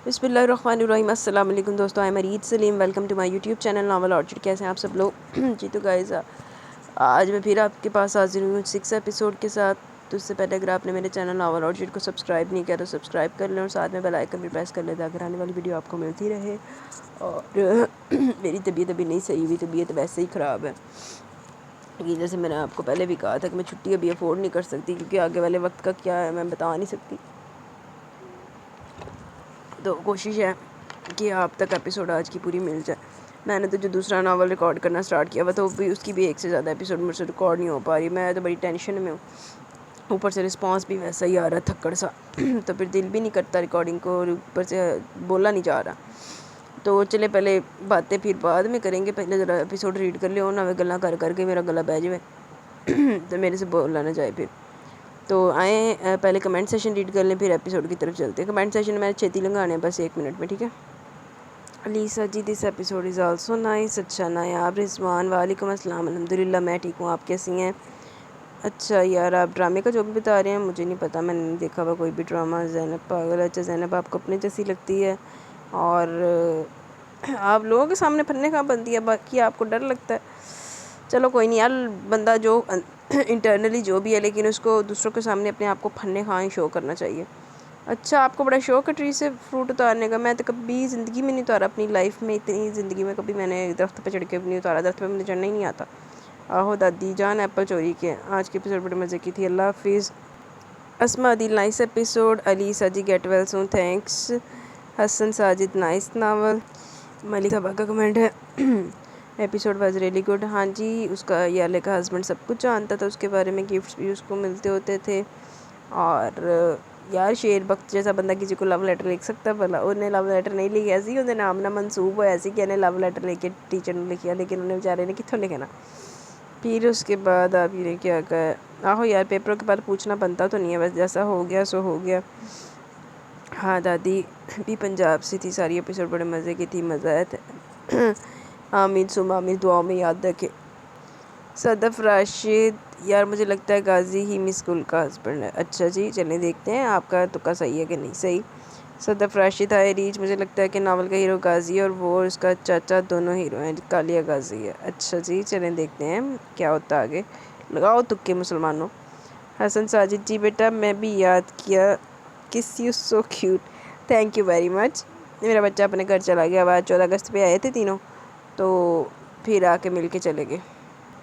بسم اللہ الرحمن الرحیم۔ السلام علیکم دوستو، I Mureed Saleem, welcome to my YouTube channel novel orchid. کیسے ہیں آپ سب لوگ؟ جی تو گائز، آج میں پھر آپ کے پاس حاضر ہوں 6 ایپیسوڈ کے ساتھ۔ تو اس سے پہلے اگر آپ نے میرے چینل ناول آرچڈ کو سبسکرائب نہیں کیا تو سبسکرائب کر لیں اور ساتھ میں بیل آئیکن بھی پریس کر لیں تاکہ آنے والی ویڈیو آپ کو ملتی رہے۔ اور میری طبیعت ابھی نہیں صحیح ہوئی، طبیعت ویسے ہی خراب ہے، جیسے میں نے آپ کو پہلے بھی کہا تھا کہ میں چھٹی ابھی افورڈ نہیں کر سکتی، کیونکہ آگے والے وقت کا کیا ہے میں بتا نہیں سکتی۔ تو کوشش ہے کہ آپ تک ایپیسوڈ آج کی پوری مل جائے۔ میں نے تو جو دوسرا ناول ریکارڈ کرنا سٹارٹ کیا ہوا تو بھی اس کی بھی 1 سے زیادہ ایپیسوڈ مجھ سے ریکارڈ نہیں ہو پا رہی۔ میں تو بڑی ٹینشن میں ہوں، اوپر سے رسپانس بھی ویسا ہی آ رہا ہے تھکڑ سا تو پھر دل بھی نہیں کرتا ریکارڈنگ کو، اور اوپر سے بولا نہیں جا رہا۔ تو چلے پہلے باتیں پھر بعد میں کریں گے، پہلے ذرا ایپیسوڈ ریڈ کر لیں، اور نہ گلا کر کے میرا گلا بہ جائے تو میرے سے بولا نہ جائے پھر۔ تو آئیں پہلے کمنٹ سیشن ریڈ کر لیں، پھر ایپیسوڈ کی طرف چلتے ہیں۔ کمنٹ سیشن میں چھیتی لنگانے ہیں بس 1 منٹ میں، ٹھیک ہے؟ Alisa ji, this episode is also nice. اچھا نایاب رضوان، وعلیکم السلام، الحمدللہ میں ٹھیک ہوں، آپ کیسی ہیں؟ اچھا یار، آپ ڈرامے کا جو بھی بتا رہے ہیں مجھے نہیں پتا، میں نے نہیں دیکھا ہوا کوئی بھی ڈرامہ۔ زینب پاگل، اچھا زینب آپ کو اپنے جیسی لگتی ہے، اور آپ لوگوں کے سامنے پھننے کہاں بنتی ہے، باقی آپ کو ڈر لگتا ہے۔ چلو کوئی نہیں یار، بندہ جو انٹرنلی جو بھی ہے، لیکن اس کو دوسروں کے سامنے اپنے آپ کو پھننے کہاں ہی شو کرنا چاہیے۔ اچھا، آپ کو بڑا شوق ہے ٹری سے فروٹ اتارنے کا؟ میں تو کبھی زندگی میں نہیں اتارا اپنی لائف میں، اتنی زندگی میں کبھی میں نے درخت پہ چڑھ کے نہیں اتارا، درخت پہ مجھے چڑھنا ہی نہیں آتا۔ آہو دادی جان ایپل چوری کے۔ آج کی ایپیسوڈ بڑے مزے کی تھی، اللہ حافظ۔ اسما عدیل، نائس ایپیسوڈ۔ علیسا جی، گیٹ ویل سون، تھینکس۔ حسن ساجد، نائس ناول۔ ملک صبا کا کمنٹ ہے ایپیسوڈ واز ریلی گڈ۔ ہاں جی، اس کا یالے کا ہسبینڈ سب کچھ جانتا تھا اس کے بارے میں، گفٹس بھی اس کو ملتے ہوتے تھے۔ اور یار شیر بخت جیسا بندہ کسی کو لو لیٹر لکھ سکتا ہے بھلا؟ انہیں لو لیٹر نہیں لکھا سی، انہیں نام نہ منسوب ہوا ایسی کہ انہیں لو لیٹر لے کے ٹیچر نے لکھیا، لیکن انہیں بیچارے نے کتوں لکھنا۔ پھر اس کے بعد آپ یہ کیا کہا؟ آہو یار، پیپروں کے بعد پوچھنا بنتا تو نہیں ہے، بس جیسا ہو گیا سو ہو گیا۔ ہاں دادی بھی پنجاب سے تھی، ساری ایپیسوڈ بڑے مزے کی تھی، مزہ آیا تھا۔ آمین سم آمین، دعاؤں میں یاد رکھے۔ صدف راشد، یار مجھے لگتا ہے غازی ہی مس گل کا ہسبینڈ ہے۔ اچھا جی، چلیں دیکھتے ہیں آپ کا تکا صحیح ہے کہ نہیں صحیح۔ صدف راشد، ہائے ریچ، مجھے لگتا ہے کہ ناول کا ہیرو غازی اور وہ اور اس کا چاچا دونوں ہیرو ہیں، کالیا غازی ہے۔ اچھا جی، چلیں دیکھتے ہیں کیا ہوتا ہے آگے، لگاؤ تکے مسلمانوں۔ حسن ساجد، جی بیٹا میں بھی یاد کیا، کس you so cute, thank you very much. میرا بچہ اپنے گھر چلا گیا، آج 14 اگست پہ آئے تھے تینوں، تو پھر آ کے مل کے چلے گئے۔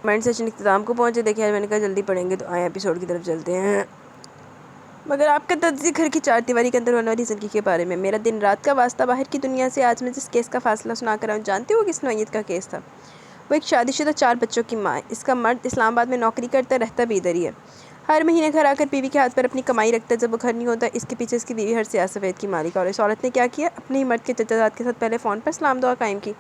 کمنٹ سیشن اختتام کو پہنچے، دیکھیں آج میں نے کہا جلدی پڑھیں گے، تو آئیں ایپیسوڈ کی طرف چلتے ہیں۔ مگر آپ کا تجزیہ گھر کی 4 دیواری کے اندر ہونے والی زندگی کے بارے میں، میرا دن رات کا واسطہ باہر کی دنیا سے، آج میں جس کیس کا فاصلہ سنا کر آؤں، جانتے ہو کس نوعیت کا کیس تھا؟ وہ ایک شادی شدہ 4 بچوں کی ماں ہے، اس کا مرد اسلام آباد میں نوکری کرتا، رہتا بھی ادھر ہی ہے۔ ہر مہینے گھر آ کر بیوی کے ہاتھ پر اپنی کمائی رکھتا ہے، جب وہ گھر نہیں ہوتا اس کے پیچھے اس کی بیوی ہر سیاہ سفید کی مالک ہے۔ اور اس عورت نے کیا کیا؟ اپنے ہی مرد کے چچا زاد کے ساتھ پہلے فون پر سلام دعا قائم کی،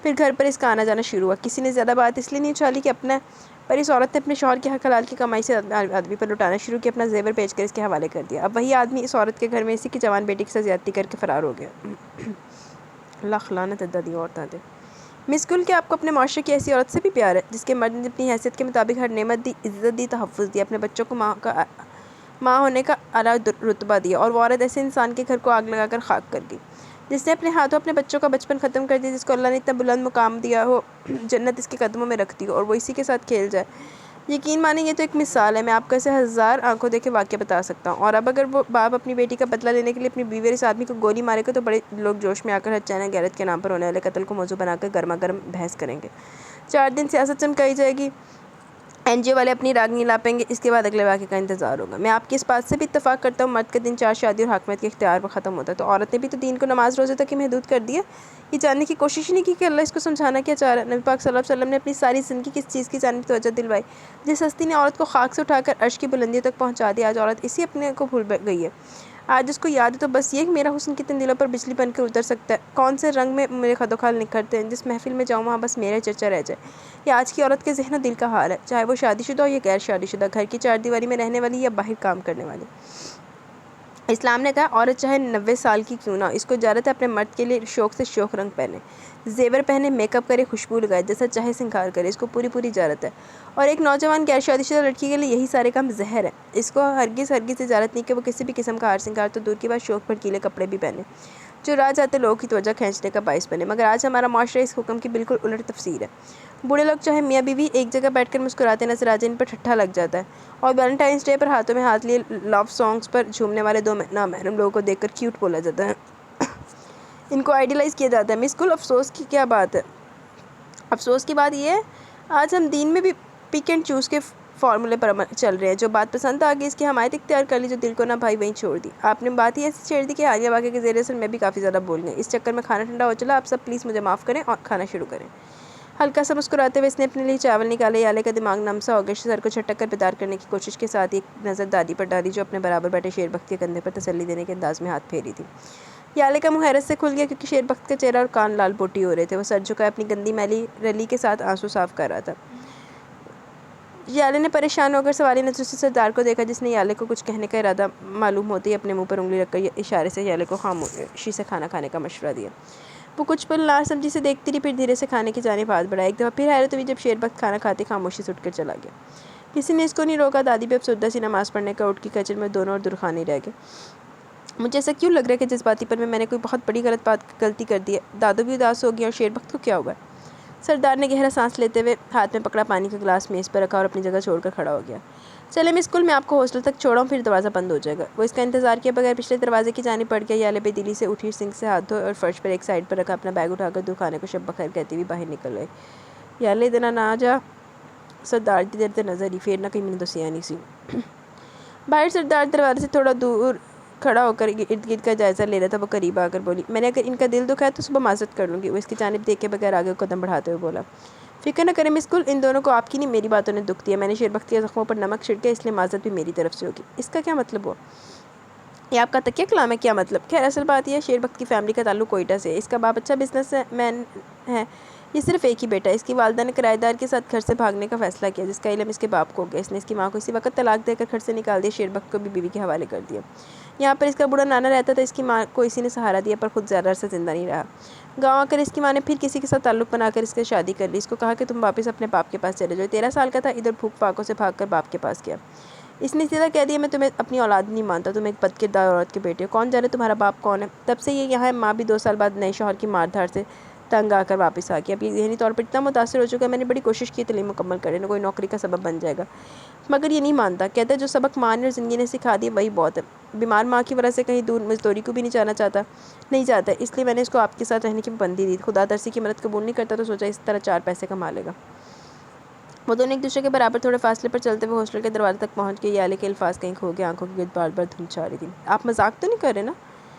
پھر گھر پر اس کا آنا جانا شروع ہوا۔ کسی نے زیادہ بات اس لیے نہیں اچھالی کہ اپنا پر اس عورت نے اپنے شوہر کے حق حلال کی کمائی سے آدمی پر لٹانا شروع کیا، اپنا زیور بیچ کر اس کے حوالے کر دیا۔ اب وہی آدمی اس عورت کے گھر میں اسی کی جوان بیٹی کے ساتھ زیادتی کر کے فرار ہو گیا۔ لاکھ لعنت دادی عورتاں دے۔ مس گل، کہ آپ کو اپنے معاشرے کی ایسی عورت سے بھی پیار ہے جس کے مرد نے اپنی حیثیت کے مطابق ہر نعمت دی، عزت دی، تحفظ دیا، اپنے بچوں کو ماں ہونے کا اعلیٰ رتبہ دیا، اور وہ عورت ایسے انسان کے گھر کو آگ لگا کر خاک کر گئی جس نے اپنے ہاتھوں اپنے بچوں کا بچپن ختم کر دیا، جس کو اللہ نے اتنا بلند مقام دیا ہو، جنت اس کے قدموں میں رکھ دی ہو، اور وہ اسی کے ساتھ کھیل جائے۔ یقین مانیں یہ تو ایک مثال ہے، میں آپ کو ایسے 1000 آنکھوں دیکھے واقعہ بتا سکتا ہوں۔ اور اب اگر وہ باپ اپنی بیٹی کا بدلہ لینے کے لیے اپنی بیوی اور اس آدمی کو گولی مارے گا تو بڑے لوگ جوش میں آ کر حج غیرت کے نام پر ہونے والے قتل کو موضوع بنا کر گرما گرم بحث کریں گے۔ 4 دن سیاست چمکائی جائے گی، این جی او والے اپنی راگنی لاپیں گے، اس کے بعد اگلے واقعے کا انتظار ہوگا۔ میں آپ کی اس بات سے بھی اتفاق کرتا ہوں، مرد کا دن 4 شادی اور حاکمیت کے اختیار پر ختم ہوتا ہے، تو عورت نے بھی تو دین کو نماز روزے تک ہی محدود کر دیا۔ یہ جاننے کی کوشش ہی نہیں کی کہ اللہ اس کو سمجھانا کیا چاہ رہا ہے۔ نبی پاک صلی اللہ علیہ وسلم نے اپنی ساری زندگی کس چیز کی جانب توجہ دلوائی؟ جس ہستی نے عورت کو خاک سے اٹھا کر عرش کی بلندیوں تک پہنچا دیا، آج عورت اسی اپنے کو بھول گئی ہے۔ آج اس کو یاد ہے تو بس یہ کہ میرا حسن کتنے دلوں پر بجلی بن کر اتر سکتا ہے، کون سے رنگ میں میرے خد و خال نکھرتے ہیں، جس محفل میں جاؤں وہاں بس میرا چرچا رہ جائے۔ یہ آج کی عورت کے ذہن و دل کا حال ہے، چاہے وہ شادی شدہ ہو یا غیر شادی شدہ، گھر کی 4 دیواری میں رہنے والی یا باہر کام کرنے والی۔ اسلام نے کہا عورت چاہے 90 سال کی کیوں نہ ہو، اس کو اجازت ہے اپنے مرد کے لیے شوق سے شوق رنگ پہنے، زیور پہنے، میک اپ کرے، خوشبو لگائے، جیسا چاہے سنگار کرے، اس کو پوری اجازت ہے۔ اور ایک نوجوان غیر شادی شدہ لڑکی کے لیے یہی سارے کام زہر ہے، اس کو ہرگز اجازت نہیں کہ وہ کسی بھی قسم کا ہار سنگار تو دور کی بات شوق بھڑکیلے کپڑے بھی پہنے۔ جو راہ جاتے لوگوں کی توجہ کھینچنے کا باعث بنے، مگر آج ہمارا معاشرہ اس حکم کی بالکل الٹ تفسیر ہے۔ بوڑھے لوگ چاہے میاں بیوی ایک جگہ بیٹھ کر مسکراتے نظر آ جائیں، ان پر ٹھٹھا لگ جاتا ہے، اور ویلنٹائنس ڈے پر ہاتھوں میں ہاتھ لیے لو سانگز پر جھومنے والے دو نامحرم لوگوں کو دیکھ کر کیوٹ بولا جاتا ہے، ان کو آئیڈیلائز کیا جاتا ہے۔ مس کل افسوس کی کیا بات ہے؟ افسوس کی بات یہ ہے آج ہم دین میں بھی پک اینڈ چوز کے فارمولے پر چل رہے ہیں۔ جو بات پسند آ گئی اس کی حمایت اختیار کر لی، جو دل کو نہ بھائی وہیں چھوڑ دی۔ آپ نے بات ہی ایسی چھیڑ دی کہ عالیہ واقعے کے زیر اثر میں بھی کافی زیادہ بول گئی۔ اس چکر میں کھانا ٹھنڈا ہو چلا، آپ سب پلیز مجھے معاف کریں اور کھانا شروع کریں۔ ہلکا سا مسکراتے ہوئے اس نے اپنے لیے چاول نکالے۔ یالے کا دماغ نم سا ہو گیا، سر کو جھٹک کر بیدار کرنے کی کوشش کے ساتھ ایک نظر دادی پر ڈالی، جو اپنے برابر بیٹھے شیر بخت کے کندھے پر تسلی دینے کے انداز میں ہاتھ پھیری تھی۔ یالے کا منہ حیرت سے کھل گیا کیونکہ شیر بخت کا چہرہ اور کان لال پوٹی ہو رہے تھے۔ وہ سر جھکائے اپنی گندی میلی رلی کے ساتھ آنسو صاف کر رہا تھا۔ یالے نے پریشان ہو کر سوالی نظروں سے سردار کو دیکھا، جس نے یالے کو کچھ کہنے کا ارادہ معلوم ہوتے ہی اپنے منہ پر انگلی رکھ کر اشارے سے یالے کو خاموشی سے کھانا کھانے کا مشورہ دیا۔ وہ کچھ پل ناسمجھی سے دیکھتی رہی، پھر دھیرے سے کھانے کی جانب ہاتھ بڑھایا۔ ایک دفعہ پھر حیرت ہوئی جب شیر بخت کھانا کھاتے خاموشی سے اٹھ کر چلا گیا۔ کسی نے اس کو نہیں روکا۔ دادی بھی افسردہ سی نماز پڑھنے کا اٹھ کی کچل میں دونوں اور درخانے رہ گئے۔ مجھے ایسا کیوں لگ رہا ہے کہ جذباتی پن میں میں نے کوئی بہت بڑی غلطی کر دی ہے۔ دادو بھی اداس ہو گیا، اور شیر بخت کو کیا ہوا ہے؟ سردار نے گہرا سانس لیتے ہوئے ہاتھ میں پکڑا پانی کا گلاس میز پر رکھا اور اپنی جگہ چھوڑ کر کھڑا ہو گیا۔ چلے مس کل، میں آپ کو ہاسٹل تک چھوڑا ہوں، پھر دروازہ بند ہو جائے گا۔ وہ اس کا انتظار کیے بغیر پچھلے دروازے کی جانب بڑھ گیا۔ یالے بے دلی سے اٹھی، سنک سے ہاتھ دھوئے اور فرش پر ایک سائڈ پر رکھا اپنا بیگ اٹھا کر دکھانے کو شب بخیر کہتی ہوئی باہر نکل گئی۔ یالے ادنا نہ جا، سردار دی دیر نظر ہی پھر نہ کہیں میں نے دوسیاں نہیں سی۔ باہر سردار دروازے سے تھوڑا دور کھڑا ہو کر ارد گرد کا جائزہ لے رہا تھا۔ وہ قریب آ کر بولی، میں نے اگر ان کا دل دکھایا تو صبح معذرت کر لوں گی۔ وہ اس کی جانب دیکھے بغیر آگے قدم بڑھاتے ہوئے بولا، فکر نہ کریں مس کل، ان دونوں کو آپ کی نہیں میری باتوں نے دکھ دیا۔ میں نے شیر بخت کے زخموں پر نمک چھڑکا، اس لیے معذرت بھی میری طرف سے ہوگی۔ اس کا کیا مطلب ہوا؟ یہ آپ کا تکیہ کلام ہے؟ کیا مطلب؟ خیر اصل بات یہ ہے شیر بخت کی فیملی کا تعلق کوئٹہ سے ہے۔ اس کا باپ اچھا بزنس مین ہے، یہ صرف ایک ہی بیٹا ہے۔ اس کی والدہ نے کرایہ دار کے ساتھ گھر سے بھاگنے کا فیصلہ کیا، جس کا علم اس کے باپ کو ہو گیا۔ اس نے اس کی ماں کو اسی وقت طلاق دے کر گھر سے نکال دیا، شیر بخت کو بھی بیوی کے حوالے کر دیا۔ یہاں پر اس کا بوڑھا نانا رہتا تھا، اس کی ماں کو اسی نے سہارا دیا، پر خود زیادہ عرصہ زندہ نہیں رہا۔ گاؤں آ کر اس کی ماں نے پھر کسی کے ساتھ تعلق بنا کر اس سے شادی کر لی۔ اس کو کہا کہ تم واپس اپنے باپ کے پاس چلے جاؤ۔ 13 سال کا تھا، ادھر بھوک پاکوں سے بھاگ کر باپ کے پاس گیا۔ اس نے سیدھا کہہ دیا، میں تمہیں اپنی اولاد نہیں مانتا، تم ایک بد کردار عورت کے بیٹے ہو، کون جانے تمہارا باپ کون ہے۔ تب سے یہ یہاں ہے۔ ماں بھی 2 سال بعد نئے شوہر کی مار دھاڑ سے تنگ آ کر واپس آ گیا۔ اب یہ ذہنی طور پر اتنا متاثر ہو چکا ہے، میں نے بڑی کوشش کی تعلیم مکمل کرے، کوئی نوکری کا سبب بن جائے گا، مگر یہ نہیں مانتا۔ کہتا ہے جو سبق ماں نے اور زندگی نے سکھا دیا وہی بہت ہے۔ بیمار ماں کی وجہ سے کہیں دور مزدوری کو بھی نہیں جاتا، اس لیے میں نے اس کو آپ کے ساتھ رہنے کی پابندی دی۔ خدا ترسی کی مدد قبول نہیں کرتا تو سوچا اس طرح 4 پیسے کما لے گا۔ وہ دونوں ایک دوسرے کے برابر تھوڑے فاصلے پر چلتے ہوئے ہاسٹل کے دروازے تک پہنچ گئے۔ یالے کے الفاظ کہیں کھو گئے، آنکھوں کی گرد بار بار دھند چھا رہی تھی۔ آپ مذاق تو نہیں کر رہے نا؟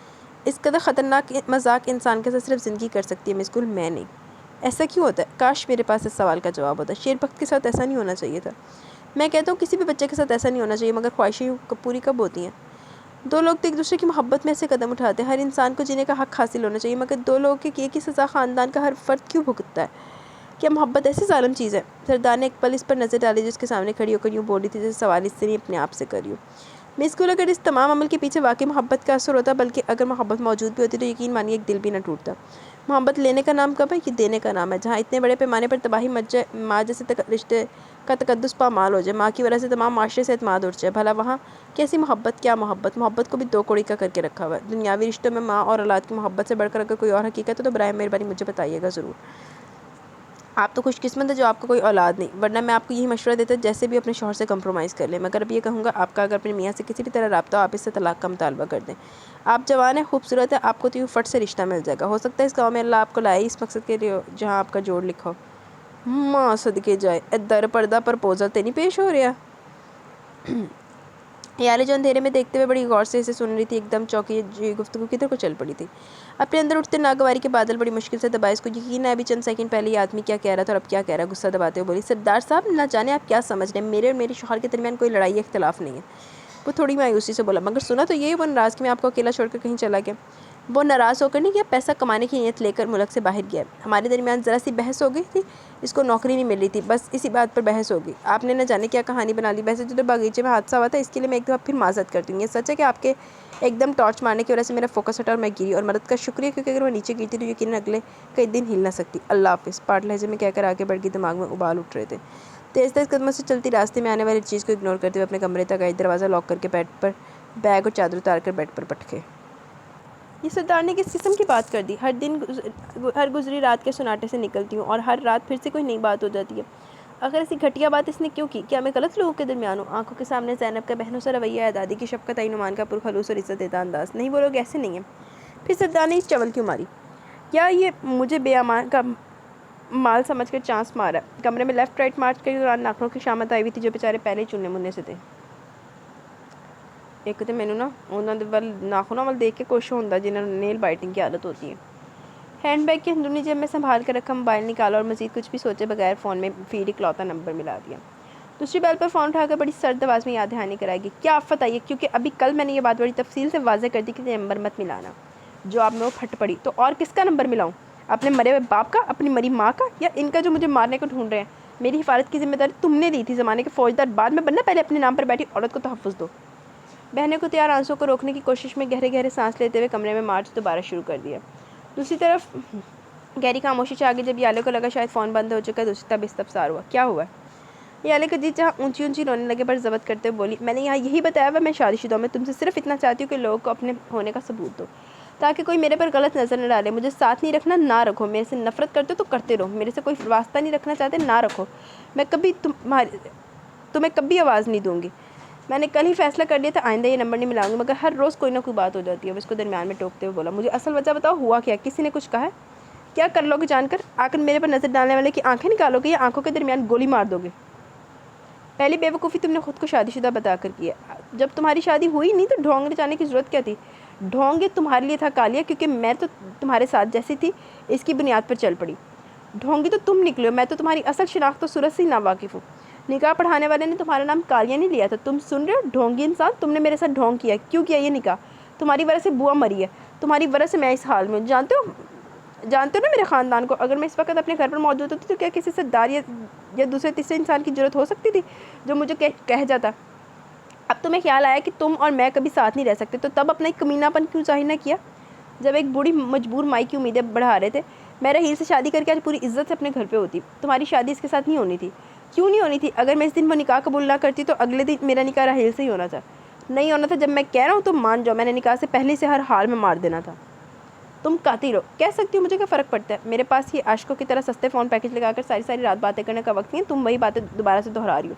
اس قدر خطرناک مذاق انسان کے ساتھ صرف زندگی کر سکتی ہے مس کل، میں نہیں۔ ایسا کیوں ہوتا ہے؟ کاش میرے پاس اس سوال کا جواب ہوتا۔ شیر بخت کے ساتھ ایسا نہیں ہونا چاہیے تھا۔ میں کہتا ہوں کسی بھی بچے کے ساتھ ایسا نہیں ہونا چاہیے، مگر خواہشیں پوری کب ہوتی ہیں؟ 2 لوگ تو ایک دوسرے کی محبت میں ایسے قدم اٹھاتے ہیں۔ ہر انسان کو جینے کا حق حاصل ہونا چاہیے، مگر 2 لوگوں کی ایک ہی سزا خاندان کا ہر فرد کیوں بھگتتا ہے؟ کیا محبت ایسی ظالم چیز ہے؟ سردار نے ایک پل اس پر نظر ڈالی جو اس کے سامنے کھڑی ہو کر یوں بول رہی تھی جیسے سوال اس سے نہیں اپنے آپ سے کر رہی ہو۔ مس کل، اگر اس تمام عمل کے پیچھے واقعی محبت کا اثر ہوتا، بلکہ اگر محبت موجود بھی ہوتی تو یقین مانیے ایک دل بھی نہ ٹوٹتا۔ محبت لینے کا نام کب ہے؟ یہ دینے کا نام ہے۔ جہاں اتنے بڑے پیمانے پر تباہی مچ جائے، ماں جیسے رشتے کا تقدس پامال ہو جائے، ماں کی وجہ سے تمام معاشرے سے اعتماد اٹھ جائے، بھلا وہاں کیسی محبت؟ کیا محبت؟ محبت کو بھی 2 کوڑی کا کر کے رکھا ہوا ہے۔ دنیاوی رشتوں میں ماں اور اولاد کی محبت سے بڑھ کر اگر کوئی اور حقیقت ہے تو براہ مہربانی مجھے بتائیے گا ضرور۔ آپ تو خوش قسمت ہیں جو آپ کو کوئی اولاد نہیں، ورنہ میں آپ کو یہی مشورہ دیتا جیسے بھی اپنے شوہر سے کمپرومائز کر لیں۔ مگر اب یہ کہوں گا، آپ کا اگر اپنے میاں سے کسی بھی طرح رابطہ ہو، آپ اس سے طلاق کا مطالبہ کر دیں۔ آپ جوان ہیں، خوبصورت ہیں، آپ کو تو یوں فٹ سے رشتہ مل جائے گا۔ ہو سکتا ہے اس گاؤں میں اللہ آپ کو لائے اس مقصد کے لیے جہاں آپ کا جوڑ لکھا ہو۔ ماں صدقے جائے، در پردہ پرپوزل تے نہیں پیش ہو رہا؟ یالے جو اندھیرے میں دیکھتے ہوئے بڑی غور سے اسے سن رہی تھی، ایک دم چونکی، گفتگو کدھر کو چل پڑی تھی۔ اپنے اندر اٹھتے ناگواری کے بادل بڑی مشکل سے دبائے۔ اس کو یقین ہے ابھی چند سیکنڈ پہلے یہ آدمی کیا کہہ رہا تھا اور اب کیا کہہ رہا ہے۔ غصہ دباتے ہوئے بولی، سردار صاحب، نہ جانے آپ کیا سمجھ رہے ہیں، میرے اور میرے شوہر کے درمیان کوئی لڑائی یا اختلاف نہیں ہے۔ وہ تھوڑی مایوسی سے بولا، مگر سنا تو یہ وہ ناراضگی میں آپ کو اکیلا چھوڑ کر کہیں چلا گیا۔ وہ ناراض ہو کر نہیں گیا، پیسہ کمانے کی نیت لے کر ملک سے باہر گیا۔ ہمارے درمیان ذرا سی بحث ہو گئی تھی، اس کو نوکری نہیں مل رہی تھی، بس اسی بات پر بحث ہو گئی۔ آپ نے نہ جانے کیا کہانی بنا لی۔ ویسے جو باغیچے میں حادثہ ہوا تھا اس کے لیے میں ایک دفعہ پھر معذرت کرتی ہوں۔ یہ سچ ہے کہ آپ کے ایک دم ٹارچ مارنے کی وجہ سے میرا فوکس ہٹا اور میں گری، اور مدد کا شکریہ، کیونکہ اگر وہ نیچے گرتی تو یقیناً اگلے کئی دن ہل نہ سکتی۔ اللہ حافظ، پاٹ لہجے میں کہہ کر آگے بڑھ گئی۔ دماغ میں ابال اٹھ رہے تھے۔ تیز تیز قدموں سے چلتی راستے میں آنے والی چیز کو اگنور کرتے ہوئے اپنے کمرے تک آئی۔ دروازہ لاک کر کے بیڈ پر بیگ اور چادر اتار کر بیڈ پر پٹکے۔ یہ سردار نے کس قسم کی بات کر دی؟ ہر گزری رات کے سناٹے سے نکلتی ہوں اور ہر رات پھر سے کوئی نئی بات ہو جاتی ہے۔ اگر ایسی گھٹیا بات اس نے کیوں کی؟ کیا میں غلط لوگوں کے درمیان ہوں؟ آنکھوں کے سامنے زینب کا بہنوں سے رویہ ہے، دادی کی شفقت، نعمان کا پرخلوص اور عزت دیتا انداز۔ نہیں، وہ لوگ ایسے نہیں ہیں۔ پھر سردار نے اس چول کیوں ماری؟ یا یہ مجھے بے امان کا مال سمجھ کر چانس مارا؟ کمرے میں لیفٹ رائٹ مارچ کے دوران ناخنوں کی شامت آئی ہوئی تھی جو بیچارے پہلے ہی چننے مننے سے تھے۔ ایک تو میں ناخنوں وال دیکھ کے کوشش ہوتا جنہوں نے نیل بائٹنگ کی عادت ہوتی ہے۔ ہینڈ بیگ کی اندرونی جیب میں سنبھال کر رکھا موبائل نکالا اور مزید کچھ بھی سوچے بغیر فون میں فیڈ اکلوتا نمبر ملا دیا۔ دوسری بیل پر فون اٹھا کر بڑی سرد آواز میں یاد دہانی کرائے گی، کیا آفت آئی ہے؟ کیونکہ ابھی کل میں نے یہ بات بڑی تفصیل سے واضح کر دی کہ نمبر مت ملانا۔ جواب میں وہ پھٹ پڑی، تو اور کس کا نمبر ملاؤں؟ اپنے مرے ہوئے باپ کا، اپنی مری ماں کا، یا ان کا جو مجھے مارنے کو ڈھونڈ رہے ہیں؟ میری حفاظت کی ذمہ داری تم نے لی تھی، زمانے کے فوجدار بعد میں بننا، پہلے اپنے نام پر بیٹھی عورت کو تحفظ دو۔ بہنیں کو تیار آنسوں کو روکنے کی کوشش میں گہرے گہرے سانس لیتے ہوئے کمرے میں مارچ دوبارہ شروع کر دیا۔ دوسری طرف گہری خاموشی چھا گئی جب یالے کو لگا شاید فون بند ہو چکا ہے۔ دوسری طرف استفسار ہوا، کیا ہوا ہے؟ یالے کا جیت جہاں اونچی اونچی رونے لگے پر ضبط کرتے ہوئے بولی، میں نے یہاں یہی بتایا ہوا، میں شادی شدہ ہوں، میں تم سے صرف اتنا چاہتی ہوں کہ لوگوں کو اپنے ہونے کا ثبوت دو تاکہ کوئی میرے پر غلط نظر نہ ڈالے۔ مجھے ساتھ نہیں رکھنا، نہ رکھو۔ میرے سے نفرت کرتے ہو تو کرتے رہو، میرے سے کوئی واسطہ نہیں رکھنا چاہتے، نہ رکھو۔ میں کبھی تمہیں کبھی آواز نہیں دوں گی۔ میں نے کل ہی فیصلہ کر لیا تھا آئندہ یہ نمبر نہیں ملاؤں گی، مگر ہر روز کوئی نہ کوئی بات ہو جاتی ہے۔ وہ اس کو درمیان میں ٹوکتے ہوئے بولا، مجھے اصل وجہ بتاؤ، ہوا کیا؟ کسی نے کچھ کہا ہے؟ کیا کر لو گے جان کر؟ آ کر میرے پر نظر ڈالنے والے کی آنکھیں نکالو گے یا آنکھوں کے درمیان گولی مار دو گے؟ پہلی بے وقوفی تم نے خود کو شادی شدہ بتا کر کی ہے۔ جب تمہاری شادی ہوئی نہیں تو ڈھونگ لے جانے کی ضرورت کیا تھی؟ ڈھونگ یہ تمہارے لیے تھا کالیہ، کیونکہ میں تو تمہارے ساتھ جیسی تھی اس کی بنیاد پر چل پڑی۔ ڈھونگی تو تم نکلے ہو، میں تو تمہاری اصل شناخت و صورت سے ہی ناواقف ہوں۔ نکاح پڑھانے والے نے تمہارا نام کالیہ نہیں لیا تھا، تم سن رہے ہو ڈھونگی انسان؟ تم نے میرے ساتھ ڈھونگ کیا ہے۔ کیوں کیا یہ نکاح؟ تمہاری وجہ سے بوا مری ہے، تمہاری وجہ سے میں اس حال میں ہوں۔ جانتے ہو نا میرے خاندان کو؟ اگر میں اس وقت اپنے گھر پر موجود ہوتی تو کیا کسی سردار یا دوسرے تیسرے انسان کی ضرورت ہو سکتی تھی جو مجھے کہہ جاتا؟ اب تمہیں خیال آیا کہ تم اور میں کبھی ساتھ نہیں رہ سکتے، تو تب اپنا ایک کمینہ پن کیوں ظاہر نہ کیا جب ایک بوڑھی مجبور مائی کی امیدیں بڑھا رہے تھے؟ میں رحیل سے شادی کر کے آج پوری عزت سے اپنے گھر پہ ہوتی۔ تمہاری شادی اس کے ساتھ نہیں ہونی تھی۔ کیوں نہیں ہونی تھی؟ اگر میں اس دن وہ نکاح قبول نہ کرتی تو اگلے دن میرا نکاح رحیل سے ہی ہونا تھا۔ نہیں ہونا تھا، جب میں کہہ رہا ہوں تو مان جاؤ، میں نے نکاح سے پہلے سے ہر حال میں مار دینا تھا۔ تم قاتل ہو، کہہ سکتی ہو، مجھے کیا فرق پڑتا ہے؟ میرے پاس یہ عاشقوں کی طرح سستے فون پیکج لگا کر ساری رات باتیں کرنے کا وقت نہیں ہے۔ تم وہی باتیں دوبارہ سے دہرا رہی ہو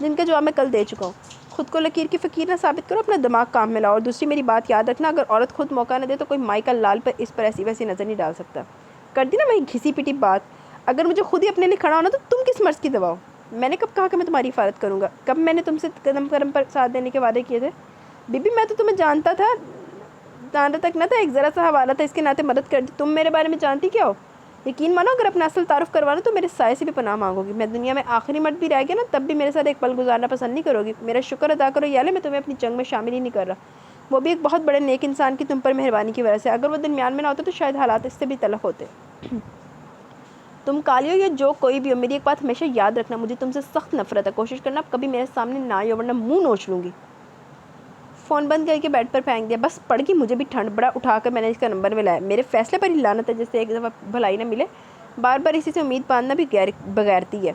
جن کا جواب میں کل دے چکا ہوں۔ خود کو لکیر کی فقیر نہ ثابت کرو، اپنا دماغ کام میں لاؤ۔ اور دوسری میری بات یاد رکھنا، اگر عورت خود موقع نہ دے تو کوئی مائی کا لال پر اس پر ایسی ویسی نظر نہیں ڈال سکتا۔ کر دی نا وہی گھسی پٹی بات؟ اگر مجھے خود ہی اپنے لیے کھڑا ہونا تو تم کس مرض کی دوا ہو؟ میں نے کب کہا کہ میں تمہاری حفاظت کروں گا؟ کب میں نے تم سے قدم قدم پر ساتھ دینے کے وعدے کیے تھے؟ بی بی میں تو تمہیں جانتا تھا، جانتا تک نہ تھا، ایک ذرا سا حوالہ تھا، اس کے ناطے مدد کر دی۔ تم میرے بارے میں جانتی کیا ہو؟ یقین مانو، اگر اپنا اصل تعارف کروانا تو میرے سائے سے بھی پناہ مانگو گی۔ میں دنیا میں آخری مرد بھی رہ گیا نا تب بھی میرے ساتھ ایک پل گزارنا پسند نہیں کرو گی۔ میرا شکر ادا کرو یالے، میں تمہیں اپنی جنگ میں شامل ہی نہیں کر رہا، وہ بھی ایک بہت بڑے نیک انسان کی تم پر مہربانی کی وجہ سے۔ اگر وہ درمیان میں نہ ہوتا تو شاید حالات اس سے بھی تلخ ہوتے۔ تم کالی ہو یا جو کوئی بھی ہو، میری ایک بات ہمیشہ یاد رکھنا، مجھے تم سے سخت نفرت ہے۔ کوشش کرنا کبھی میرے سامنے نہ آئے ورنہ منہ نوچ لوں گی۔ فون بند کر کے بیڈ پر پھینک دیا۔ بس پڑ گئی مجھے بھی ٹھنڈ، بڑا اٹھا کر میں نے اس کا نمبر ملایا۔ میرے فیصلے پر ہی لعنت ہے، جس سے ایک دفعہ بھلائی نہ ملے، بار بار اسی سے امید باندھنا بھی بغیرتی ہے۔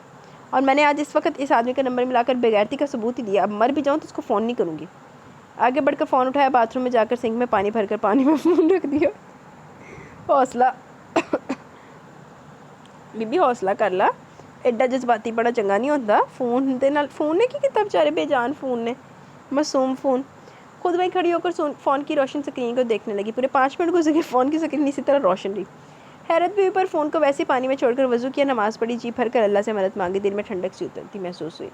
اور میں نے آج اس وقت اس آدمی کا نمبر ملا کر بغیرتی کا ثبوت ہی دیا۔ اب مر بھی جاؤں تو اس کو فون نہیں کروں گی۔ آگے بڑھ کر فون اٹھایا، باتھ روم میں جا کر سنک میں پانی بھر کر پانی میں فون رکھ دیا۔ حوصلہ بی بی حوصلہ کر لا، ایڈا جذباتی بڑا چنگا نہیں ہوتا۔ فون نے کی کتنا بچارے بے جان فون نے، معصوم فون۔ خود وہیں کھڑی ہو کر فون کی روشن سکرین کو دیکھنے لگی۔ پورے 5 منٹ گزر گئے، فون کی سکرین اسی طرح روشن رہی۔ حیرت بھی ہوئی پر فون کو ویسے پانی میں چھوڑ کر وضو کیا، نماز پڑھی، جی بھر کر اللہ سے مدد مانگی، دل میں ٹھنڈک سی اترتی محسوس ہوئی۔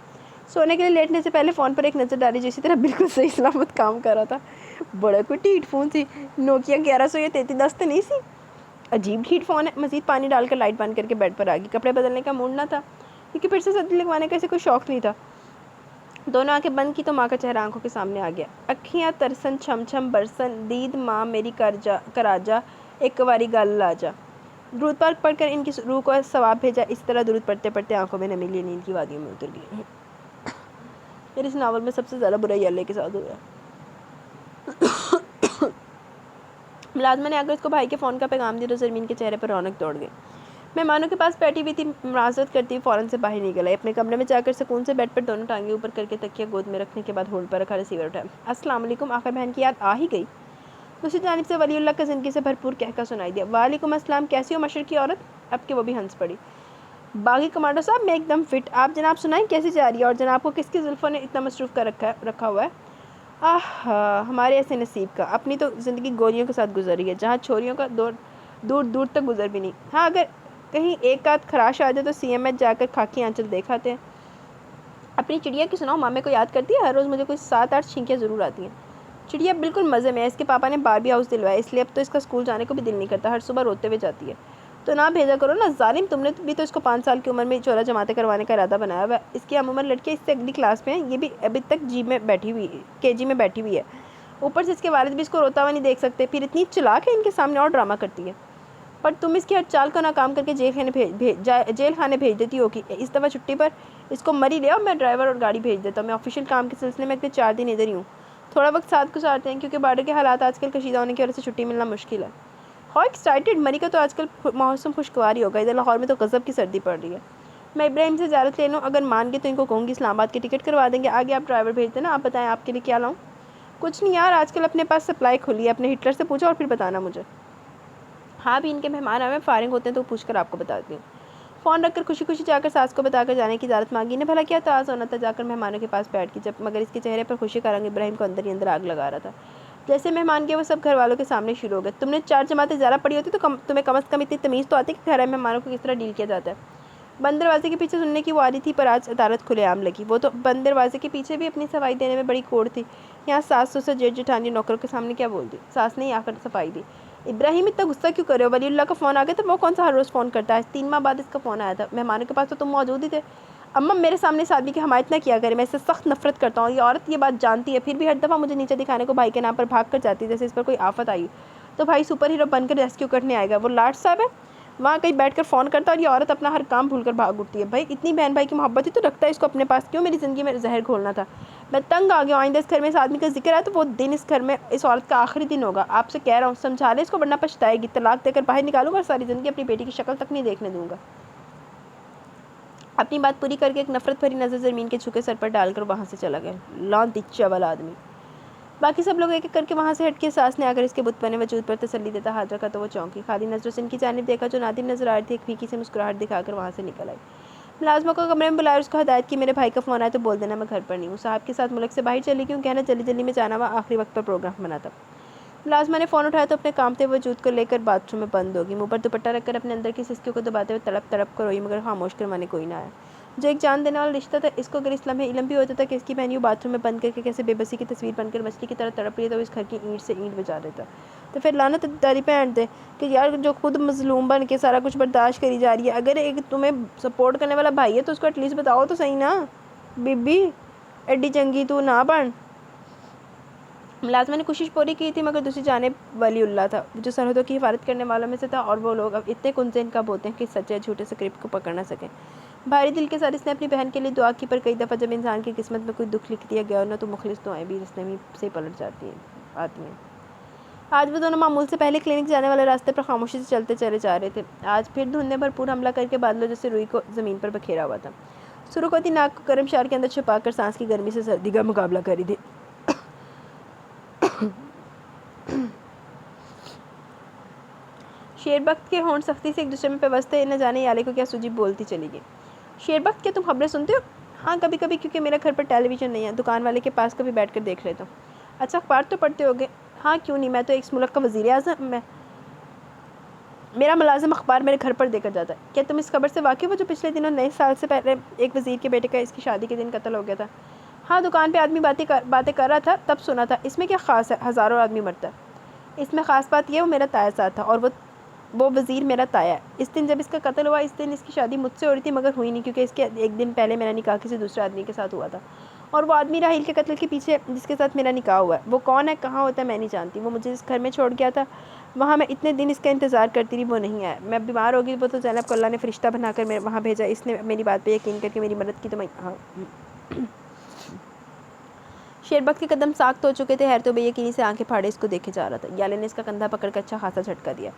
سونے کے لیے لیٹنے سے پہلے فون پر ایک نظر ڈالی جو اسی طرح بالکل صحیح سلامت کام کر رہا تھا۔ بڑا کوئی ٹھیٹ فون تھی، نوکیا 1100 یا 3310 تو نہیں سی؟ عجیب ٹھیٹ فون ہے۔ مزید پانی ڈال کر لائٹ بند کر کے بیڈ پر آ گئی۔ کپڑے بدلنے کا موڈ نہ تھا کیونکہ پھر سے سردی لگوانے کا اسے کوئی شوق نہیں تھا۔ دونوں آنکھیں بند کی تو ماں کا چہرہ آنکھوں کے سامنے آ گیا۔ اکھیاں ترسن چھم چھم برسن، دید ماں میری کراجا، ایک واری گل لاجا۔ درود پاک پڑھ کر ان کی روح کو ثواب بھیجا۔ اس طرح درود پڑھتے پڑھتے آنکھوں میں نمی لیے نیند کی وادیوں میں اتر گئی۔ میرے اس ناول میں سب سے زیادہ برائی اللہ کے ساتھ ہوا ہے۔ ملازمہ نے آ کر اس کو بھائی کے فون کا پیغام دیا تو زرمین کے چہرے پر رونق دوڑ گئی۔ مہمانوں کے پاس بیٹھی ہوئی تھی، معذرت کرتی ہوئی فوراً سے باہر نکل آئی۔ اپنے کمرے میں جا کر سکون سے بیڈ پر دونوں ٹانگیں اوپر کر کے تکیہ گود میں رکھنے کے بعد ہولڈ پر رکھا ریسیور اٹھایا۔ السلام علیکم، آخر بہن کی یاد آ ہی گئی۔ دوسری جانب سے ولی اللہ کا زندگی سے بھرپور کہکا سنائی دیا، وعلیکم السلام، کیسی ہو مشرقی عورت؟ اب کہ وہ بھی ہنس پڑی۔ باغی کمانڈو صاحب میں ایک دم فٹ، آپ جناب سنائیں کیسی جا رہی ہے، اور جناب کو کس کی زلفوں نے اتنا مصروف کر رکھا ہوا ہے؟ ہمارے ایسے نصیب کا، اپنی تو زندگی گولیوں کے ساتھ گزر رہی ہے، جہاں چھوریوں کا دور دور تک گزر بھی نہیں۔ ہاں اگر کہیں ایک آدھ خراش آ جائے تو سی ایم ایچ جا کر خاکی آنچل دیکھ آتے ہیں۔ اپنی چڑیا کی سناؤ، مامے کو یاد کرتی ہے؟ ہر روز مجھے کوئی 7-8 چھینکیاں ضرور آتی ہیں۔ چڑیا بالکل مزے میں ہے، اس کے پاپا نے باربی ہاؤس دلوایا، اس لیے اب تو اس کا اسکول جانے کو بھی دل نہیں کرتا، ہر صبح روتے ہوئے جاتی ہے۔ تو نہ بھیجا کرو نا ظالم، تم نے بھی تو اس کو 5 سال کی عمر میں چولہا جماعتیں کروانے کا ارادہ بنایا ہوا ہے۔ اس کی عموماً لڑکیاں اس سے اگلی کلاس میں ہیں، یہ بھی ابھی تک کے جی میں بیٹھی ہوئی ہے، اوپر سے اس کے والد بھی اس کو روتا ہوا نہیں دیکھ سکتے، پھر اتنی چلاک ہے ان کے سامنے اور ڈرامہ کرتی ہے۔ پر تم اس کی ہر چال کو ناکام کر کے جیل خانے بھیج دیتی ہو کہ اس دفعہ چھٹی پر اس کو مری لے آؤ، میں ڈرائیور اور گاڑی بھیج دیتا ہوں، میں آفیشیل کام کے سلسلے میں اگلے 4 دن ادھر ہی ہوں، تھوڑا وقت ساتھ گزارتے ہیں کیونکہ بارڈر کے حالات آج کل کشیدہ ہونے کی وجہ سے چھٹی ملنا مشکل ہے۔ ہاؤ ایکسائٹیڈ، مری کا تو آج کل موسم خوشگوار ہی ہوگا، ادھر لاہور میں تو غضب کی سردی پڑ رہی ہے۔ میں ابراہیم سے اجازت لے لوں، اگر مان گے تو ان کو کہوں گی اسلام آباد کی ٹکٹ کروا دیں گے، آگے آپ ڈرائیور بھیج دینا۔ آپ بتائیں آپ کے لیے کیا لاؤں؟ کچھ نہیں یار، آج کل اپنے پاس سپلائی کھلی ہے، اپنے ہٹلر سے پوچھو اور پھر بتانا مجھے۔ ہاں بھی ان کے مہمان آئے فارغ ہوتے ہیں تو پوچھ کر آپ کو بتاتی ہوں۔ فون رکھ کر خوشی خوشی جا کر ساس کو بتا کر جانے کی اجازت مانگی نے، بھلا کیا تاز ہونا تھا جا کر مہمانوں کے پاس بیٹھ کی، جب مگر اس کے چہرے پر خوشی کا رنگ ابراہیم کو اندر ہی اندر آگ لگا رہا تھا۔ جیسے مہمان کے وہ سب گھر والوں کے سامنے شروع ہو گئے، تم نے 4 جماعتیں زیادہ پڑھی ہوتی تو تمہیں کم از کم اتنی تمیز تو آتی کہ گھر آئے مہمانوں کو کس طرح ڈیل کیا جاتا ہے۔ بند دروازے کے پیچھے سننے کی وہ عادت تھی، پر آج عدالت کھلے عام لگی۔ وہ تو بند دروازے کے پیچھے بھی اپنی صفائی دینے میں بڑی کوڑ تھی، یہاں ساس سسر جیٹھ جٹھانی نوکروں کے سامنے کیا بول دی۔ ساس نے ہی آ کر صفائی دی۔ ابراہیم اتنا غصہ کیوں کر رہے ہو؟ ولی اللہ کا فون آ گیا تو وہ کون سا ہر روز فون کرتا ہے؟ 3 ماہ بعد اس کا فون آیا تھا، مہمانوں کے پاس تو تم موجود ہی تھے۔ اماں میرے سامنے اس آدمی کی حمایت نہ کیا کرے، میں اس سے سخت نفرت کرتا ہوں، یہ عورت یہ بات جانتی ہے، پھر بھی ہر دفعہ مجھے نیچے دکھانے کو بھائی کے نام پر بھاگ کر جاتی ہے، جیسے اس پر کوئی آفت آئی تو بھائی سپر ہیرو بن کر ریسکیو کرنے آئے گا۔ وہ لاٹ صاحب ہے، وہاں کہیں بیٹھ کر فون کرتا ہے اور یہ عورت اپنا ہر کام بھول کر بھاگ اٹھتی ہے۔ بھائی اتنی بہن بھائی کی محبت ہی تو رکھتا ہے، اس کو اپنے پاس کیوں میری زندگی میں زہر گھولنا تھا؟ میں تنگ آ گیا ہوں، آئندہ اس گھر میں اس آدمی کا ذکر ہے تو وہ دن اس گھر میں اس عورت کا آخری دن ہوگا۔ آپ سے کہہ رہا ہوں سمجھا لے اس کو ورنہ پچھتائے گی، طلاق دے کر باہر نکالوں گا اور ساری زندگی اپنی بیٹی کی شکل تک نہیں دیکھنے دوں گا۔ اپنی بات پوری کر کے ایک نفرت بھری نظر زمین کے جھکے سر پر ڈال کر وہاں سے چلا گیا، لانتی والا آدمی۔ باقی سب لوگ ایک ایک کر کے وہاں سے ہٹ کے، ساس نے آ کر اس کے بت بنے وجود پر تسلی دیتا ہاتھ رکھا تو وہ چونکی، خالی نظروں سے ان کی جانب دیکھا جو نادر نظر آ رہی تھی، ایک پھیکی سے مسکراہٹ دکھا کر وہاں سے نکل آئی۔ ملازموں کو کمرے میں بلایا اور اس کو ہدایت کی میرے بھائی کا فون آیا تو بول دینا میں گھر پر نہیں ہوں، صاحب کے ساتھ ملک سے باہر چلی گئی ہوں، کہنا جلدی جلدی میں جانا ہوا، آخری وقت پر پروگرام بنا تھا۔ ملازمہ نے فون اٹھایا تو اپنے کامتے وجود کو لے کر باتھ روم میں بند ہوگی، منہ پر دوپٹہ رکھ کر اپنے اندر کی سسکیوں کو دباتے ہوئے تڑپ تڑپ کر روئی، مگر خاموش کروانے کوئی نہ آیا۔ جو ایک جان دینے والا رشتہ تھا، اس کو اگر اس لمحے علم بھی ہوتا تھا کہ اس کی بہن یوں باتھ روم میں بند کر کے کیسے بے بسی کی تصویر بن کر مچھلی کی طرح تڑپ رہی ہے تو اس گھر کی اینٹ سے اینٹ بجا دیتا، تو پھر لعنت تیری بہن دے کہ یار جو خود مظلوم بن کے سارا کچھ برداشت کری جا رہی ہے، اگر ایک تمہیں سپورٹ کرنے والا بھائی ہے تو اس کو ایٹ لیسٹ بتاؤ تو صحیح نا، بی بی ایڈی چنگی تو نہ بن۔ ملازمہ نے کوشش پوری کی تھی مگر دوسری جانب ولی اللہ تھا جو سرحدوں کی حفاظت کرنے والوں میں سے تھا، اور وہ لوگ اب اتنے کنزین کب ہوتے ہیں کہ سچے یا جھوٹے اسکرپٹ کو پکڑ نہ سکیں۔ بھاری دل کے ساتھ اس نے اپنی بہن کے لیے دعا کی، پر کئی دفعہ جب انسان کی قسمت میں کوئی دکھ لکھ دیا گیا نہ تو مخلص دعائیں بھی رسنے سے پلٹ آتی ہیں۔ آج وہ دونوں معمول سے پہلے کلینک جانے والے راستے پر خاموشی سے چلتے چلے جا رہے تھے، آج پھر دھند نے بھرپور حملہ کر کے بادلوں جیسے روئی کو زمین پر بکھیرا ہوا تھا، سرخ ہوتی ناک کو گرم شار کے اندر چھپا کر سانس کی گرمی سے سردی کا مقابلہ کری تھی۔ شیربخت کے ہونٹ سختی سے ایک دوسرے میں پیوست تھے، نہ جانے یالے کو کیا سوجی بولتی چلی گئی۔ شیربخت کیا تم خبریں سنتے ہو؟ ہاں کبھی کبھی، کیونکہ میرا گھر پر ٹیلی ویژن نہیں ہے، دکان والے کے پاس کبھی بیٹھ کر دیکھ لیتا ہوں۔ اچھا اخبار تو پڑھتے ہوگے؟ ہاں کیوں نہیں، میں تو ایک ملک کا وزیر اعظم، میرا ملازم اخبار میرے گھر پر دے کر جاتا ہے۔ کیا تم اس خبر سے واقف ہو جو پچھلے دنوں نئے سال سے پہلے ایک وزیر کے بیٹے کا اس کی شادی کے دن قتل ہو گیا تھا؟ ہاں دکان پہ آدمی باتیں کر رہا تھا تب سنا تھا، اس میں کیا خاص ہے، ہزاروں آدمی مرتا ہے۔ اس میں خاص بات یہ وہ میرا تایا ساتھ تھا، اور وہ وزیر میرا تایا ہے۔ اس دن جب اس کا قتل ہوا، اس دن اس کی شادی مجھ سے ہو رہی تھی مگر ہوئی نہیں، کیونکہ اس کے ایک دن پہلے میرا نکاح کسی دوسرے آدمی کے ساتھ ہوا تھا، اور وہ آدمی راحیل کے قتل کے پیچھے جس کے ساتھ میرا نکاح ہوا ہے وہ کون ہے، کہاں ہوتا ہے میں نہیں جانتی، وہ مجھے جس گھر میں چھوڑ گیا تھا وہاں میں اتنے دن اس کا انتظار کرتی رہی، وہ نہیں آیا، میں بیمار ہو گئی، وہ تو زینب کو اللہ نے فرشتہ بنا کر وہاں بھیجا، اس نے میری بات پہ یقین کر کے میری مدد کی، تو میں شیربخت کے قدم ساخت ہو چکے تھے، حیر تو بے یقینی سے آنکھیں پھاڑے اس کو دیکھے جا رہا تھا۔ یالے نے اس کا کندھا پکڑ کر اچھا خاصا جھٹکا دیا۔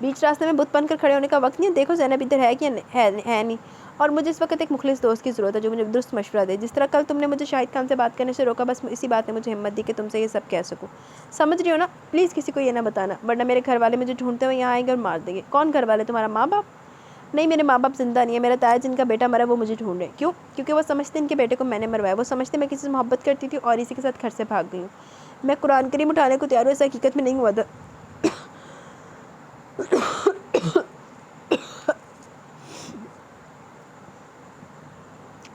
بیچ راستے میں بت بن کر کھڑے ہونے کا وقت نہیں ہے، دیکھو زینب ادھر ہے کہ ہے نہیں، اور مجھے اس وقت ایک مخلص دوست کی ضرورت ہے جو مجھے درست مشورہ دے، جس طرح کل تم نے مجھے شاہد خان سے بات کرنے سے روکا، بس اسی بات نے مجھے ہمت دی کہ تم سے یہ سب کہہ سکوں، سمجھ رہی ہو نا؟ پلیز کسی کو یہ نہ بتانا، ورنہ میرے گھر والے مجھے ڈھونڈتے ہوئے یہاں آئیں گے اور مار دیں گے۔ کون گھر والے؟ تمہارا ماں باپ؟ نہیں، میرے ماں باپ زندہ نہیں ہے، میرا تایا جن کا بیٹا مرا وہ مجھے ڈھونڈ رہے ہیں۔ کیوں؟ کیونکہ وہ سمجھتے ان کے بیٹے کو میں نے مروایا، وہ سمجھتے میں کسی سے محبت کرتی تھی اور اسی کے ساتھ گھر سے بھاگ گئی ہوں۔ میں قرآن کریم اٹھانے کو تیار ہوں، ایسا حقیقت میں نہیں ہوا تھا۔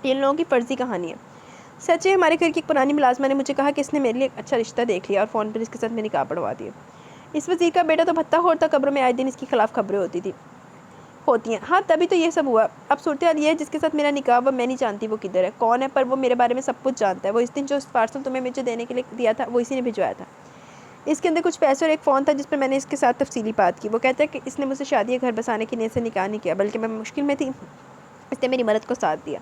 یہ لوگوں کی فرضی کہانی ہے۔ سچ ہے، ہمارے گھر کی ایک پرانی ملازمہ نے مجھے کہا کہ اس نے میرے لیے ایک اچھا رشتہ دیکھ لیا اور فون پر اس کے ساتھ میں نکاح پڑھوا دیا۔ اس وزیر کا بیٹا تو بھتہ خور تھا، قبروں میں آئے دن اس کے خلاف خبریں ہوتی ہیں۔ ہاں، تبھی تو یہ سب ہوا۔ اب صورتحال یہ ہے جس کے ساتھ میرا نکاح ہوا، میں نہیں جانتی وہ کدھر ہے، کون ہے، پر وہ میرے بارے میں سب کچھ جانتا ہے۔ وہ اس دن جو پارسل تمہیں مجھے دینے کے لیے دیا تھا وہ اسی نے بھجوایا تھا۔ اس کے اندر کچھ پیسے اور ایک فون تھا جس پر میں نے اس کے ساتھ تفصیلی بات کی۔ وہ کہتا ہے کہ اس نے مجھ سے شادی یا گھر بسانے کی نیت سے نکاح نہیں کیا، بلکہ میں مشکل میں تھی، اس نے میری مدد کو ساتھ دیا۔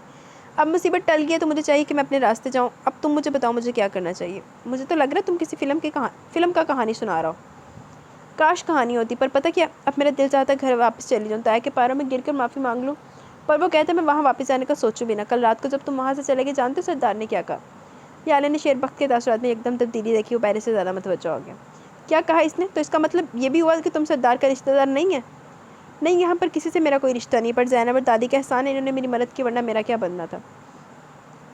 اب مصیبت ٹل گئی ہے تو مجھے چاہیے کہ میں اپنے راستے جاؤں۔ اب تم مجھے بتاؤ مجھے کیا کرنا چاہیے؟ مجھے تو لگ رہا ہے تم کسی فلم کا کہانی سنا رہا ہو۔ کاش کہانی ہوتی، پر پتہ کیا، اب میرا دل چاہتا ہے گھر واپس چلی جاؤں، تایا کے پیروں میں گر کر معافی مانگ لوں، پر وہ کہتا ہے میں وہاں واپس جانے کا سوچوں بھی نہ۔ کل رات کو جب تم وہاں سے چلے گئے، جانتے ہو سردار نے کیا کہا؟ یالے نے شیر بخت کے تاثرات میں ایک دم تبدیلی دیکھی، وہ پہلے سے زیادہ متوجہ ہو گیا۔ کیا کہا اس نے؟ تو اس کا مطلب یہ بھی ہوا کہ تم سردار کا رشتہ دار نہیں ہے؟ نہیں، یہاں پر کسی سے میرا کوئی رشتہ نہیں، پر زینب اور دادی کا احسان ہے، انہوں نے میری مدد کی، ورنہ میرا کیا بننا تھا۔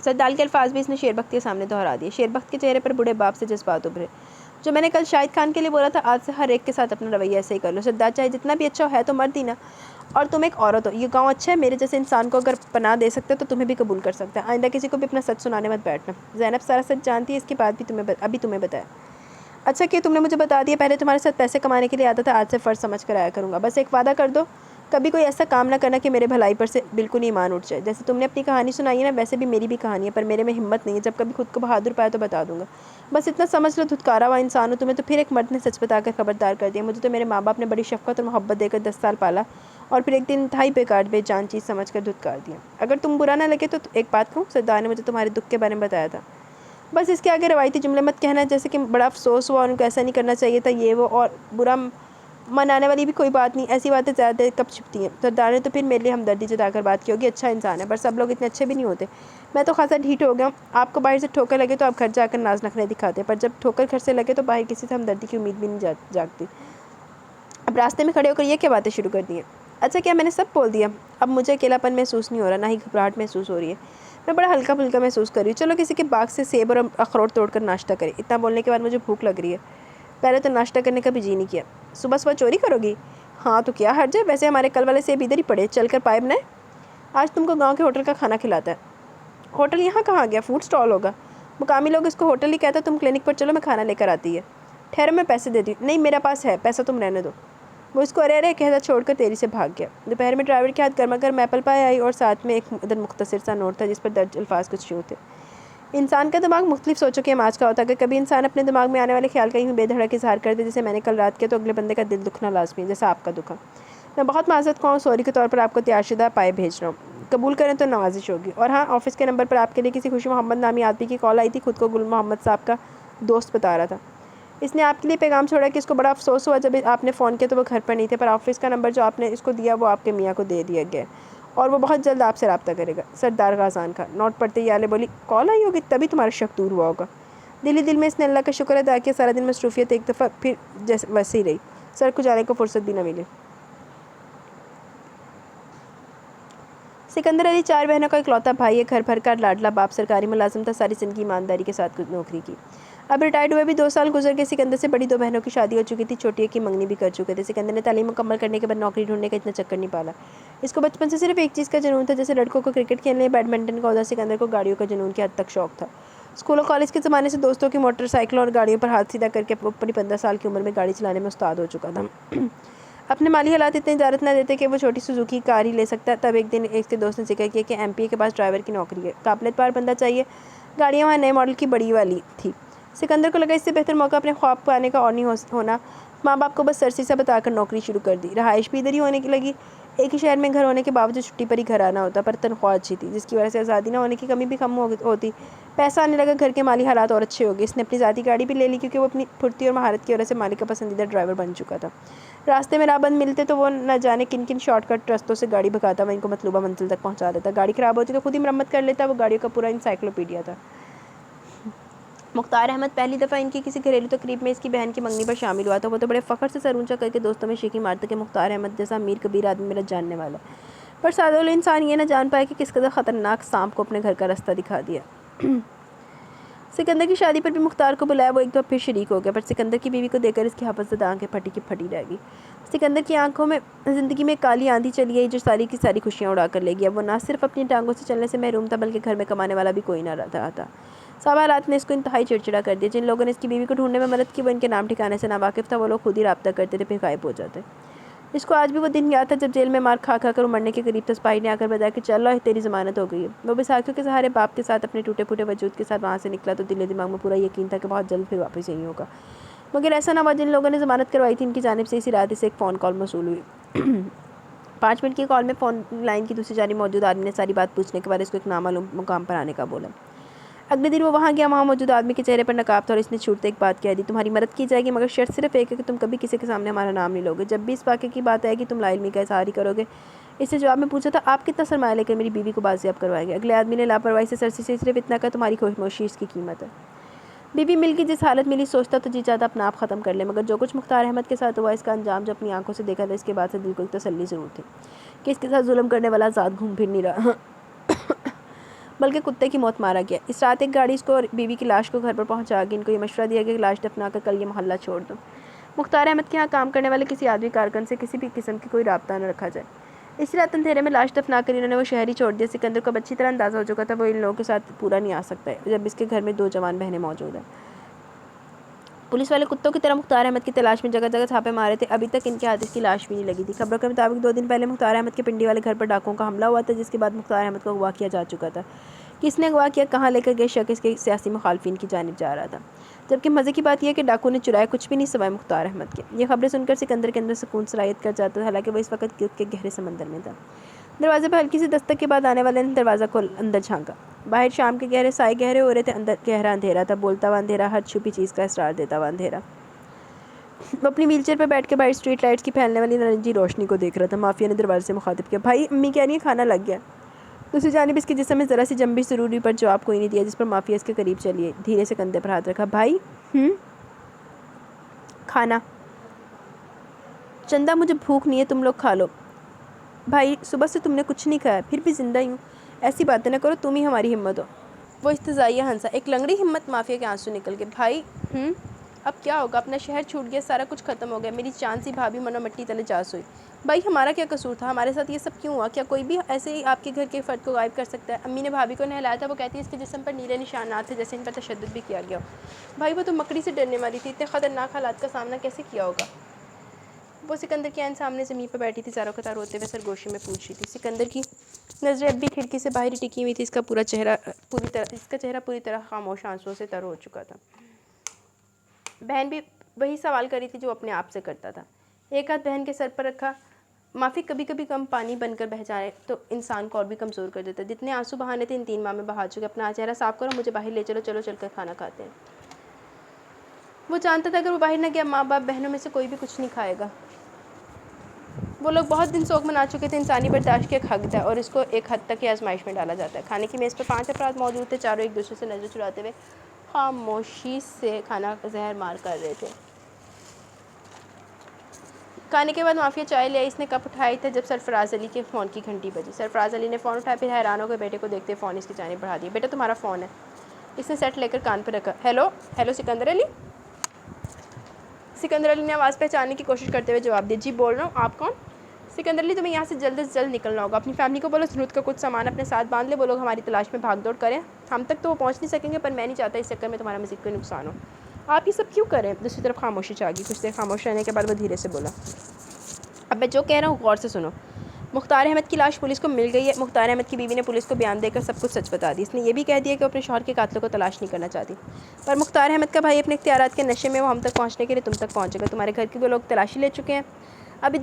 سردار کے الفاظ بھی اس نے شیر بخت کے سامنے دہرا دیے۔ شیر بخت کے چہرے پر بوڑھے باپ سے جذبات ابھرے۔ جو میں نے کل شاہد خان کے لیے بولا تھا، آج سے ہر ایک کے ساتھ اپنا رویہ ایسے ہی کر لو۔ سردار چاہے جتنا بھی اچھا ہے تو مرد ہی نا، اور تم ایک عورت ہو۔ یہ گاؤں اچھا ہے، میرے جیسے انسان کو اگر پناہ دے سکتے تو تمہیں بھی قبول کر سکتا ہے۔ آئندہ کسی کو بھی اپنا سچ سنانے مت بیٹھنا۔ زینب سارا سچ جانتی ہے، اس کے بعد بھی ابھی تمہیں بتایا۔ اچھا کہ تم نے مجھے بتا دیا، پہلے تمہارے ساتھ پیسے کمانے کے لیے آتا تھا، آج سے فرض سمجھ کر آیا کروں گا۔ بس ایک وعدہ کر دو، کبھی کوئی ایسا کام نہ کرنا کہ میرے بھلائی پر سے بالکل ہی ایمان اٹھ جائے۔ جیسے تم نے اپنی کہانی سنائی ہے نا، ویسے بھی میری بھی کہانی ہے، پر میرے میں ہمت نہیں ہے۔ جب کبھی خود کو بہادر پایا تو بتا دوں گا۔ بس اتنا سمجھ لو، دھتکارا ہوا انسان ہو تمہیں تو پھر ایک مرد نے سچ بتا کر خبردار کر دیا۔ مجھے تو میرے ماں باپ نے بڑی شفقت اور محبت دے کر 10 سال پالا، اور پھر ایک دن انتہائی بیکار بے جان چیز سمجھ کر دھتکار دیا۔ اگر تم برا نہ لگے تو ایک بات کہوں، سردار نے مجھے تمہارے دکھ کے بارے میں بتایا تھا۔ بس اس کے آگے روایتی جملے مت کہنا، جیسے کہ بڑا افسوس ہوا، ان کو ایسا نہیں کرنا چاہیے تھا، یہ وہ، اور برا منانے والی بھی کوئی بات نہیں۔ ایسی باتیں زیادہ دیر کب چھپتی ہیں؟ سردار نے تو پھر میرے لیے ہمدردی جتا کر بات کی ہوگی، اچھا انسان ہے، پر سب لوگ اتنے اچھے بھی نہیں ہوتے۔ میں تو خاصا ڈھیٹ ہو گیا ہوں۔ آپ کو باہر سے ٹھوکر لگے تو آپ گھر جا کر ناز نخرے دکھاتے ہیں، پر جب ٹھوکر گھر سے لگے تو باہر کسی سے ہمدردی کی امید بھی نہیں جاگتی۔ اب راستے میں کھڑے ہو کر یہ کیا باتیں شروع کر دی ہیں؟ اچھا کیا میں نے سب بول دیا؟ اب مجھے اکیلا پن محسوس نہیں ہو رہا، نہ ہی گھبراہٹ محسوس ہو رہی ہے۔ میں بڑا ہلکا پھلکا محسوس کر رہی ہوں۔ چلو کسی کے باغ سے سیب اور اخروٹ توڑ کر ناشتہ کریں۔ اتنا بولنے کے بعد مجھے بھوک لگ رہی ہے، پہلے تو ناشتہ کرنے کا بھی جی نہیں کیا۔ صبح صبح چوری کرو گی؟ ہاں تو کیا حرج ہے، ویسے ہمارے کل والے سیب ادھر ہی پڑے، چل کر پائے بنائے۔ آج تم کو گاؤں کے ہوٹل کا کھانا کھلاتا ہے۔ ہوٹل یہاں کہاں گیا؟ فوڈ سٹال ہوگا، مقامی لوگ اس کو ہوٹل ہی کہتا ہے۔ تم کلینک پر چلو، میں کھانا لے کر آتی ہے۔ ٹھہرو میں پیسے دیتی ہوں۔ نہیں میرا پاس ہے پیسہ، تم رہنے دو۔ وہ اس کو ارے کہتا چھوڑ کر تیزی سے بھاگ گیا۔ دوپہر میں ڈرائیور کے ہاتھ گرما گرم ایپل پائے آئی، اور ساتھ میں ایک مختصر سا نوٹ تھا جس پر درج الفاظ کچھ یوں تھے: انسان کا دماغ مختلف سوچوں کے اماج کا ہوتا ہے، اگر کبھی انسان اپنے دماغ میں آنے والے خیال کا یوں بے دھڑک اظہار کر دے جیسے میں نے کل رات کیا، تو اگلے بندے کا دل دکھنا لازمی ہے، جیسا آپ کا دکھا۔ میں بہت معذرت خواہ ہوں، سوری کے طور پر آپ کو تیار شدہ پائے بھیج رہا ہوں، قبول کریں تو نوازش ہوگی۔ اور ہاں، آفس کے نمبر پر آپ کے لیے کسی خوشی محمد نامی آدمی کی کال آئی تھی، خود کو گل محمد صاحب کا دوست بتا رہا تھا۔ اس نے آپ کے لیے پیغام چھوڑا کہ اس کو بڑا افسوس ہوا جب آپ نے فون کیا تو وہ گھر پر نہیں تھے، پر آفس کا نمبر جو آپ نے اس کو دیا وہ آپ کے میاں کو دے دیا گیا، اور وہ بہت جلد آپ سے رابطہ کرے گا۔ سردار غازان خان۔ نوٹ پڑھتے ہی یالے بولی: کال آئی ہوگی تبھی تمہارا شک دور ہوا ہوگا۔ دل ہی دل میں اس نے اللہ کا شکر ادا کیا۔ سارا دن مصروفیت ایک دفعہ پھر ویسے ہی رہی، سر کو جانے کو فرصت بھی نہ ملی۔ سکندر علی 4 بہنوں کا اکلوتا بھائی ہے، گھر بھر کا لاڈلا باپ، سرکاری ملازم تھا، ساری زندگی ایمانداری کے ساتھ نوکری کی۔ اب ریٹائرڈ ہوئے بھی 2 سال گزر گئے۔ سکندر سے بڑی 2 بہنوں کی شادی ہو چکی تھی، چھوٹی کی منگنی بھی کر چکے تھے۔ سکندر نے تعلیم مکمل کرنے کے بعد نوکری ڈھونڈنے کا اتنا چکر نہیں پالا۔ اس کو بچپن سے صرف ایک چیز کا جنون تھا، جیسے لڑکوں کو کرکٹ کھیلنے، بیڈمنٹن کا، ادھر سکندر کو گاڑیوں کا جنون کی حد تک شوق تھا۔ اسکول اور کالج کے زمانے سے دوستوں کی موٹر سائیکلوں اور گاڑیوں پر ہاتھ سیدھا کر کے اپنی 15 سال کی عمر میں گاڑی چلانے میں استاد ہو چکا تھا۔ اپنے مالی حالات اتنے اجازت نہ دیتے کہ وہ چھوٹی سوزوکی کار ہی لے سکتا، تب ایک دن ایک کے دوست نے ذکر کیا کہ ایم پی اے کے پاس ڈرائیور کی نوکری ہے، قابلیت پار بندہ چاہیے۔ گاڑیاں وہاں نئے ماڈل کی بڑی والی تھی۔ سکندر کو لگا اس سے بہتر موقع اپنے خواب پانے کا اور نہیں ہونا۔ ماں باپ کو بس سرسی سا بتا کر نوکری شروع کر دی، رہائش بھی ادھر ہی ہونے کی لگی۔ ایک ہی شہر میں گھر ہونے کے باوجود چھٹی پر ہی گھر آنا ہوتا، پر تنخواہ اچھی تھی، جس کی وجہ سے آزادی نہ ہونے کی کمی بھی کم ہوتی۔ پیسہ آنے لگا، گھر کے مالی حالات اور اچھے ہو گئے۔ اس نے اپنی ذاتی گاڑی بھی لے لی، کیونکہ وہ اپنی پھرتی اور مہارت کی وجہ سے مالک کا پسندیدہ ڈرائیور بن چکا تھا۔ راستے میں راہ بند ملتے تو وہ نہ جانے کن کن شارٹ کٹ رستوں سے گاڑی بھگاتا، وہ ان کو مطلوبہ منزل تک پہنچا دیتا۔ گاڑی خراب ہوتی تو خود ہی مرمت کر لیتا، وہ گاڑیوں کا پورا انسائکلوپیڈیا تھا۔ مختار احمد پہلی دفعہ ان کی کسی گھریلو تقریب میں اس کی بہن کی منگنی پر شامل ہوا تو وہ تو بڑے فخر سے سر اونچا کر کے دوستوں میں شیخی مارتا کہ مختار احمد جیسا امیر کبیر آدمی میرا جاننے والا ہے، پر سادہ انسان یہ نہ جان پائے کہ کس قدر خطرناک سانپ کو اپنے گھر کا راستہ دکھا دیا۔ سکندر کی شادی پر بھی مختار کو بلایا، وہ ایک دو پھر شریک ہو گیا، پر سکندر کی بیوی کو دیکھ کر اس کی حفظ زدہ آنکھیں پھٹی کی پھٹی رہ گئی۔ سکندر کی آنکھوں میں زندگی میں کالی آندھی چلی آئی جو ساری کی ساری خوشیاں اڑا کر لے گیا۔ وہ نہ صرف اپنی ٹانگوں سے چلنے سے محروم تھا بلکہ گھر میں کمانے والا بھی کوئی نہ رہا تھا۔ سب حالات نے اس کو انتہائی چڑچڑا کر دیا۔ جن لوگوں نے اس کی بیوی کو ڈھونڈنے میں مدد کی وہ ان کے نام ٹھکانے سے ناواقف تھا، وہ لوگ خود ہی رابطہ کرتے تھے پھر غائب ہو جاتے۔ اس کو آج بھی وہ دن یاد تھا جب جیل میں مار کھا کر وہ مرنے کے قریب تھا، سپاہی نے آ کر بتایا کہ چلو تیری ضمانت ہو گئی ہے۔ وہ بیساکھیوں کے سہارے باپ کے ساتھ اپنے ٹوٹے پھوٹے وجود کے ساتھ وہاں سے نکلا تو دل و دماغ میں پورا یقین تھا کہ بہت جلد پھر واپس یہی ہوگا، مگر ایسا نہ ہوا۔ جن لوگوں نے ضمانت کروائی تھی ان کی جانب سے اسی رات سے ایک فون کال موصول ہوئی۔ 5 منٹ کی کال میں فون لائن کی دوسری جانب موجود آدمی نے ساری بات پوچھنے کے بعد اس کو ایک نامعلوم مقام پر آنے کا بولا۔ اگلے دن وہ وہاں گیا، وہاں موجود آدمی کے چہرے پر نقاب تھا اور اس نے چھوٹتے ایک بات کہہ دی، تمہاری مدد کی جائے گی مگر شرط صرف ایک ہے کہ تم کبھی کسی کے سامنے ہمارا نام نہیں لوگے، جب بھی اس واقعے کی بات آئے گی تم لا علمی کا اظہار ہی کرو گے۔ اس نے جواب میں پوچھا تھا آپ کتنا سرمایہ لے کر میری بیوی کو بازیاب کروائیں گے؟ اگلے آدمی نے لاپرواہی سے سرسی سے صرف اتنا کہا تمہاری خاموشی اس کی قیمت ہے۔ بیوی مل کی جس حالت ملی سوچتا تو جی چاہتا اپنا آپ ختم کر لے، مگر جو کچھ مختار احمد کے ساتھ ہوا اس کا انجام جو اپنی آنکھوں سے دیکھا تھا اس کے بعد سے دل کو ایک تسلی ضرور تھی کہ اس کے ساتھ ظلم کرنے والا ذات گھوم پھر نہیں رہا بلکہ کتے کی موت مارا گیا۔ اس رات ایک گاڑی اس کو اور بیوی کی لاش کو گھر پر پہنچا کے ان کو یہ مشورہ دیا کہ لاش دفنا کر کل یہ محلہ چھوڑ دو۔ مختار احمد کے یہاں کام کرنے والے کسی آدمی کارکن سے کسی بھی قسم کی کوئی رابطہ نہ رکھا جائے۔ اسی رات اندھیرے میں لاش دفنا کر انہوں نے وہ شہر ہی چھوڑ دیا۔ سکندر کو اب اچھی طرح اندازہ ہو چکا تھا وہ ان لوگوں کے ساتھ پورا نہیں آ سکتا ہے جب اس کے گھر میں 2 جوان بہنیں موجود ہیں۔ پولیس والے کتوں کی طرح مختار احمد کی تلاش میں جگہ جگہ چھاپے مارے تھے، ابھی تک ان کے ہاتھ اس کی لاش بھی نہیں لگی تھی۔ خبروں کے مطابق 2 دن پہلے مختار احمد کے پنڈی والے گھر پر ڈاکوؤں کا حملہ ہوا تھا جس کے بعد مختار احمد کو اغوا کیا جا چکا تھا۔ کس نے اغوا کیا، کہاں لے کر گئے، شک اس کے سیاسی مخالفین کی جانب جا رہا تھا، جبکہ مزے کی بات یہ ہے کہ ڈاکو نے چرایا کچھ بھی نہیں سوائے مختار احمد کے۔ یہ خبریں سن کر سکندر کے اندر سکون سرایت کر جاتا تھا، حالانکہ وہ اس وقت کے گہرے سمندر میں تھا۔ دروازے پر ہلکی سی دستک کے بعد آنے والے نے دروازہ کھول اندر جھانکا۔ باہر شام کے گہرے سائے گہرے ہو رہے تھے، اندر گہرا اندھیرا تھا، بولتا ہوا اندھیرا، ہر چھپی چیز کا اسرار دیتا ہوا اندھیرا۔ وہ اپنی ویل چیئر پر بیٹھ کے باہر اسٹریٹ لائٹس کی پھیلنے والی نارنجی روشنی کو دیکھ رہا تھا۔ مافیا نے دروازے سے مخاطب کیا، بھائی امی کہہ رہی ہیں کھانا لگ گیا۔ دوسری جانب اس کے جسم میں ذرا سی جنبش ضروری پر جواب کوئی نہیں دیا، جس پر مافیا اس کے قریب چلی دھیرے سے کندھے پر ہاتھ رکھا، بھائی کھانا چندہ مجھے بھوک نہیں ہے، تم لوگ کھا لو۔ بھائی صبح سے تم نے کچھ نہیں کھایا پھر بھی زندہ ہی ہوں، ایسی باتیں نہ کرو، تم ہی ہماری ہمت ہو۔ وہ استزائیہ ہنسا، ایک لنگڑی ہمت، مافیا کے آنسو نکل گئے، بھائی اب کیا ہوگا، اپنا شہر چھوٹ گیا، سارا کچھ ختم ہو گیا، میری چاند سی بھابھی منو مٹی تلے چا سوئی۔ بھائی ہمارا کیا قصور تھا، ہمارے ساتھ یہ سب کیوں ہوا، کیا کوئی بھی ایسے ہی آپ کے گھر کے فرد کو غائب کر سکتا ہے؟ امی نے بھابھی کو نہلایا تھا، وہ کہتی ہے اس کے جسم پر نیلے نشانات تھے جیسے ان پر تشدد بھی کیا گیا ہو۔ بھائی وہ تو مکڑی سے ڈرنے والی تھی، اتنے خطرناک حالات کا سامنا کیسے کیا ہوگا؟ وہ سکندر کے عین سامنے زمین پر بیٹھی تھی، زاروں قطار روتے ہوئے سرگوشی میں پوچھ رہی تھی۔ سکندر کی نظریں اب بھی کھڑکی سے باہر ہی ٹکی ہوئی تھی، اس کا چہرہ پوری طرح خاموش آنسوؤں سے تر ہو چکا تھا۔ بہن بھی وہی سوال کر رہی تھی جو اپنے آپ سے کرتا تھا، ایک ہاتھ بہن کے سر پر رکھا۔ معافی کبھی کبھی کم پانی بن کر بہہ جائے تو انسان کو اور بھی کمزور کر دیتا ہے، جتنے آنسو بہانے تھے ان 3 ماہ میں بہا چکے، اپنا چہرہ صاف کرو، مجھے باہر لے چلو، چلو چل کر کھانا کھاتے ہیں۔ وہ جانتا تھا اگر وہ باہر نہ گیا ماں باپ بہنوں میں سے کوئی بھی کچھ نہیں کھائے گا۔ وہ لوگ بہت دن سوگ منا چکے تھے، انسانی برداشت کی ایک حد ہے اور اس کو ایک حد تک یہ آزمائش میں ڈالا جاتا ہے۔ کھانے کی میز پر 5 افراد موجود تھے، چاروں ایک دوسرے سے نظر چراتے ہوئے خاموشی سے کھانا زہر مار کر رہے تھے۔ کھانے کے بعد مافیا چائے لے آئی، اس نے کپ اٹھائی تھا جب سرفراز علی کے فون کی گھنٹی بجی۔ سرفراز علی نے فون اٹھایا، پھر حیران ہو کر بیٹے کو دیکھتے فون اس کی جانب بڑھا دیا، بیٹا تمہارا فون ہے۔ اس نے سیٹ لے کر کان پر رکھا، ہیلو سکندر علی۔ سکندر علی نے آواز پہچاننے کی کوشش کرتے ہوئے جواب دیا، جی بول رہا ہوں، آپ کون؟ سکندر علی تمہیں یہاں سے جلد از جلد نکلنا ہوگا، اپنی فیملی کو بولو سنت کا کچھ سامان اپنے ساتھ باندھ لے، وہ لوگ ہماری تلاش میں بھاگ دوڑ کریں، ہم تک تو وہ پہنچ نہیں سکیں گے، پر میں نہیں چاہتا اس چکر میں تمہارا مزید کوئی نقصان ہو۔ آپ یہ سب کیوں کریں؟ دوسری طرف خاموشی چھا گئی، کچھ دیر خاموش رہنے کے بعد وہ دھیرے سے بولا، اب میں جو کہہ رہا ہوں غور سے سنو۔ مختار احمد کی لاش پولیس کو مل گئی ہے۔ مختار احمد کی بیوی نے پولیس کو بیان دے کر سب کچھ سچ بتا دی، اس نے یہ بھی کہہ دیا کہ وہ اپنے شوہر کے قاتلوں کو تلاش نہیں کرنا چاہتی، پر مختار احمد کا بھائی اپنے اختیارات کے نشے میں وہ ہم تک پہنچنے کے لیے تم تک پہنچے گا، تمہارے گھر کے وہ لوگ تلاشی لے چکے ہیں، ابھی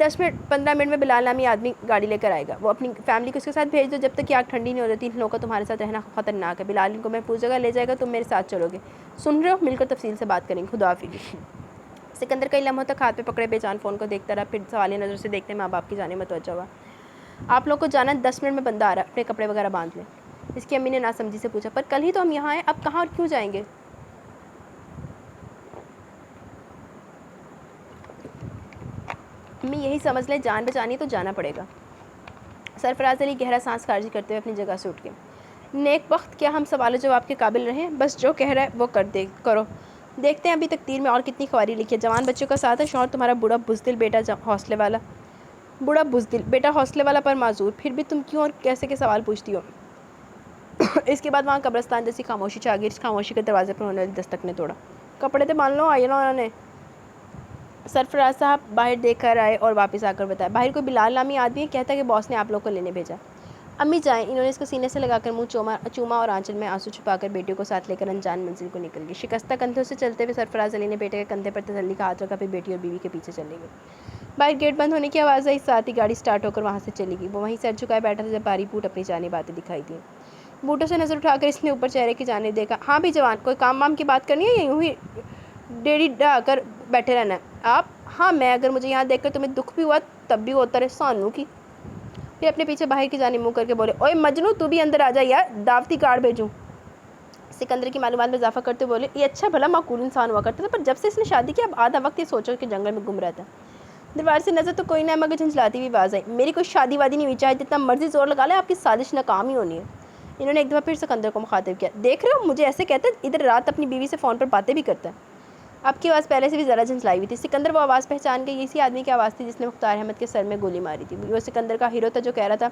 15 منٹ میں بلال نامی آدمی گاڑی لے کر آئے گا، وہ اپنی فیملی کو اس کے ساتھ بھیج دو، جب تک کہ آگ ٹھنڈی نہیں ہو جاتی، ان لوگوں کو تمہارے ساتھ رہنا خطرناک ہے، بلال ان کو محفوظ جگہ لے جائے گا، تم میرے ساتھ چلو گے، سن رہے ہو؟ مل کر تفصیل سے بات کریں گے، خدا حافظ۔ سکندر کئی لمحوں تک ہاتھ پہ پکڑے بے جان فون کو دیکھتا رہا، پھر سوالیہ نظر سے دیکھتے ماں باپ کی جانب متوجہ ہوا، آپ لوگ کو جانا 10 منٹ میں بندہ آ رہا ہے، اپنے کپڑے وغیرہ باندھ لیں۔ اس کی امی نے ناسمجھی سے پوچھا، پر کل ہی تو ہم یہاں ہیں، اب کہاں اور کیوں جائیں گے؟ یہی سمجھ لیں جان بچانی تو جانا پڑے گا۔ سرفراز علی گہرا سانس خارج کرتے ہوئے اپنی جگہ سے اٹھ گئے۔ نیک بخت، کیا ہم سوال و جواب کے قابل رہے؟ بس جو کہہ رہا ہے وہ کرو، دیکھتے ہیں ابھی تقدیر میں اور کتنی خواری لکھی ہے۔ جوان بچوں کا ساتھ ہے، شوہر تمہارا بوڑھا بزدل، بیٹا حوصلے والا، بوڑھا بزدل بیٹا حوصلے والا پر معذور، پھر بھی تم کیوں اور کیسے کے سوال پوچھتی ہو؟ اس کے بعد وہاں قبرستان جیسی خاموشی چھا گئی۔ اس خاموشی کے دروازے پر ہونے والی دستک نے توڑا۔ کپڑے تو باندھ لو، آئیے نا انہوں نے۔ سرفراز صاحب باہر دیکھ کر آئے اور واپس آ کر بتایا، باہر کوئی بلال نامی آدمی ہے، کہتا ہے کہ باس نے آپ لوگ کو لینے بھیجا۔ امی جائیں۔ انہوں نے اس کو سینے سے لگا کر منہ چوما اور آنچل میں آنسو چھپا کر بیٹیوں کو ساتھ لے کر انجان منزل کو نکل گئی۔ شکستہ کندھوں سے چلتے ہوئے سرفراز علی نے بیٹے کے کندھے پر تسلی کا ہاتھ رکھا، پھر بیٹی اور بیوی کے پیچھے چلے گئے۔ باہر گیٹ بند ہونے کی آواز آئی، ساتھ ہی گاڑی سٹارٹ ہو کر وہاں سے چلی گئی۔ وہ وہیں سر جھکائے بیٹھا تھا جب بھاری بوٹ اپنی جانب آتے دکھائی دیے۔ بوٹوں سے نظر اٹھا کر اس نے اوپر چہرے کی جانب دیکھا۔ ہاں بھی جوان، کوئی کام وام کی بات کرنی ہے یا یوں ہی ڈیڑھی ڈھا کر بیٹھے رہنا ہے آپ؟ ہاں میں، اگر مجھے یہاں دیکھ کر تمہیں دکھ بھی ہوا تب بھی ہوتا رہے سانو کی۔ پھر اپنے پیچھے باہر کی جانب منہ کر کے بولے، اوئے مجنو تو بھی اندر آ جا یار، دعوتی کارڈ بھیجوں۔ سکندر کی معلومات میں اضافہ کرتے بولے، یہ اچھا بھلا معقول انسان ہوا کرتا تھا، پر جب سے اس نے شادی کی اب آدھا وقت یہ سوچو کہ جنگل میں گم رہتا ہے۔ دیوار سے نظر تو کوئی نہ، مگر جھنجھلاتی ہوئی آواز آئی، میری کوئی شادی وادی نہیں ہوئی، چاہے جتنا مرضی زور لگا لے، آپ کی سازش ناکام ہی ہونی ہے۔ انہوں نے ایک دفعہ پھر سکندر کو مخاطب کیا، دیکھ رہے ہو مجھے ایسے کہتے ہیں، ادھر رات اپنی بیوی سے فون پر باتیں بھی کرتا ہے۔ اب کی آواز پہلے سے بھی ذرا جھنجھلائی ہوئی تھی۔ سکندر وہ آواز پہچان گئی، اسی آدمی کی آواز تھی جس نے مختار احمد کے سر میں گولی ماری تھی۔ وہ سکندر کا ہیرو تھا جو کہہ رہا تھا،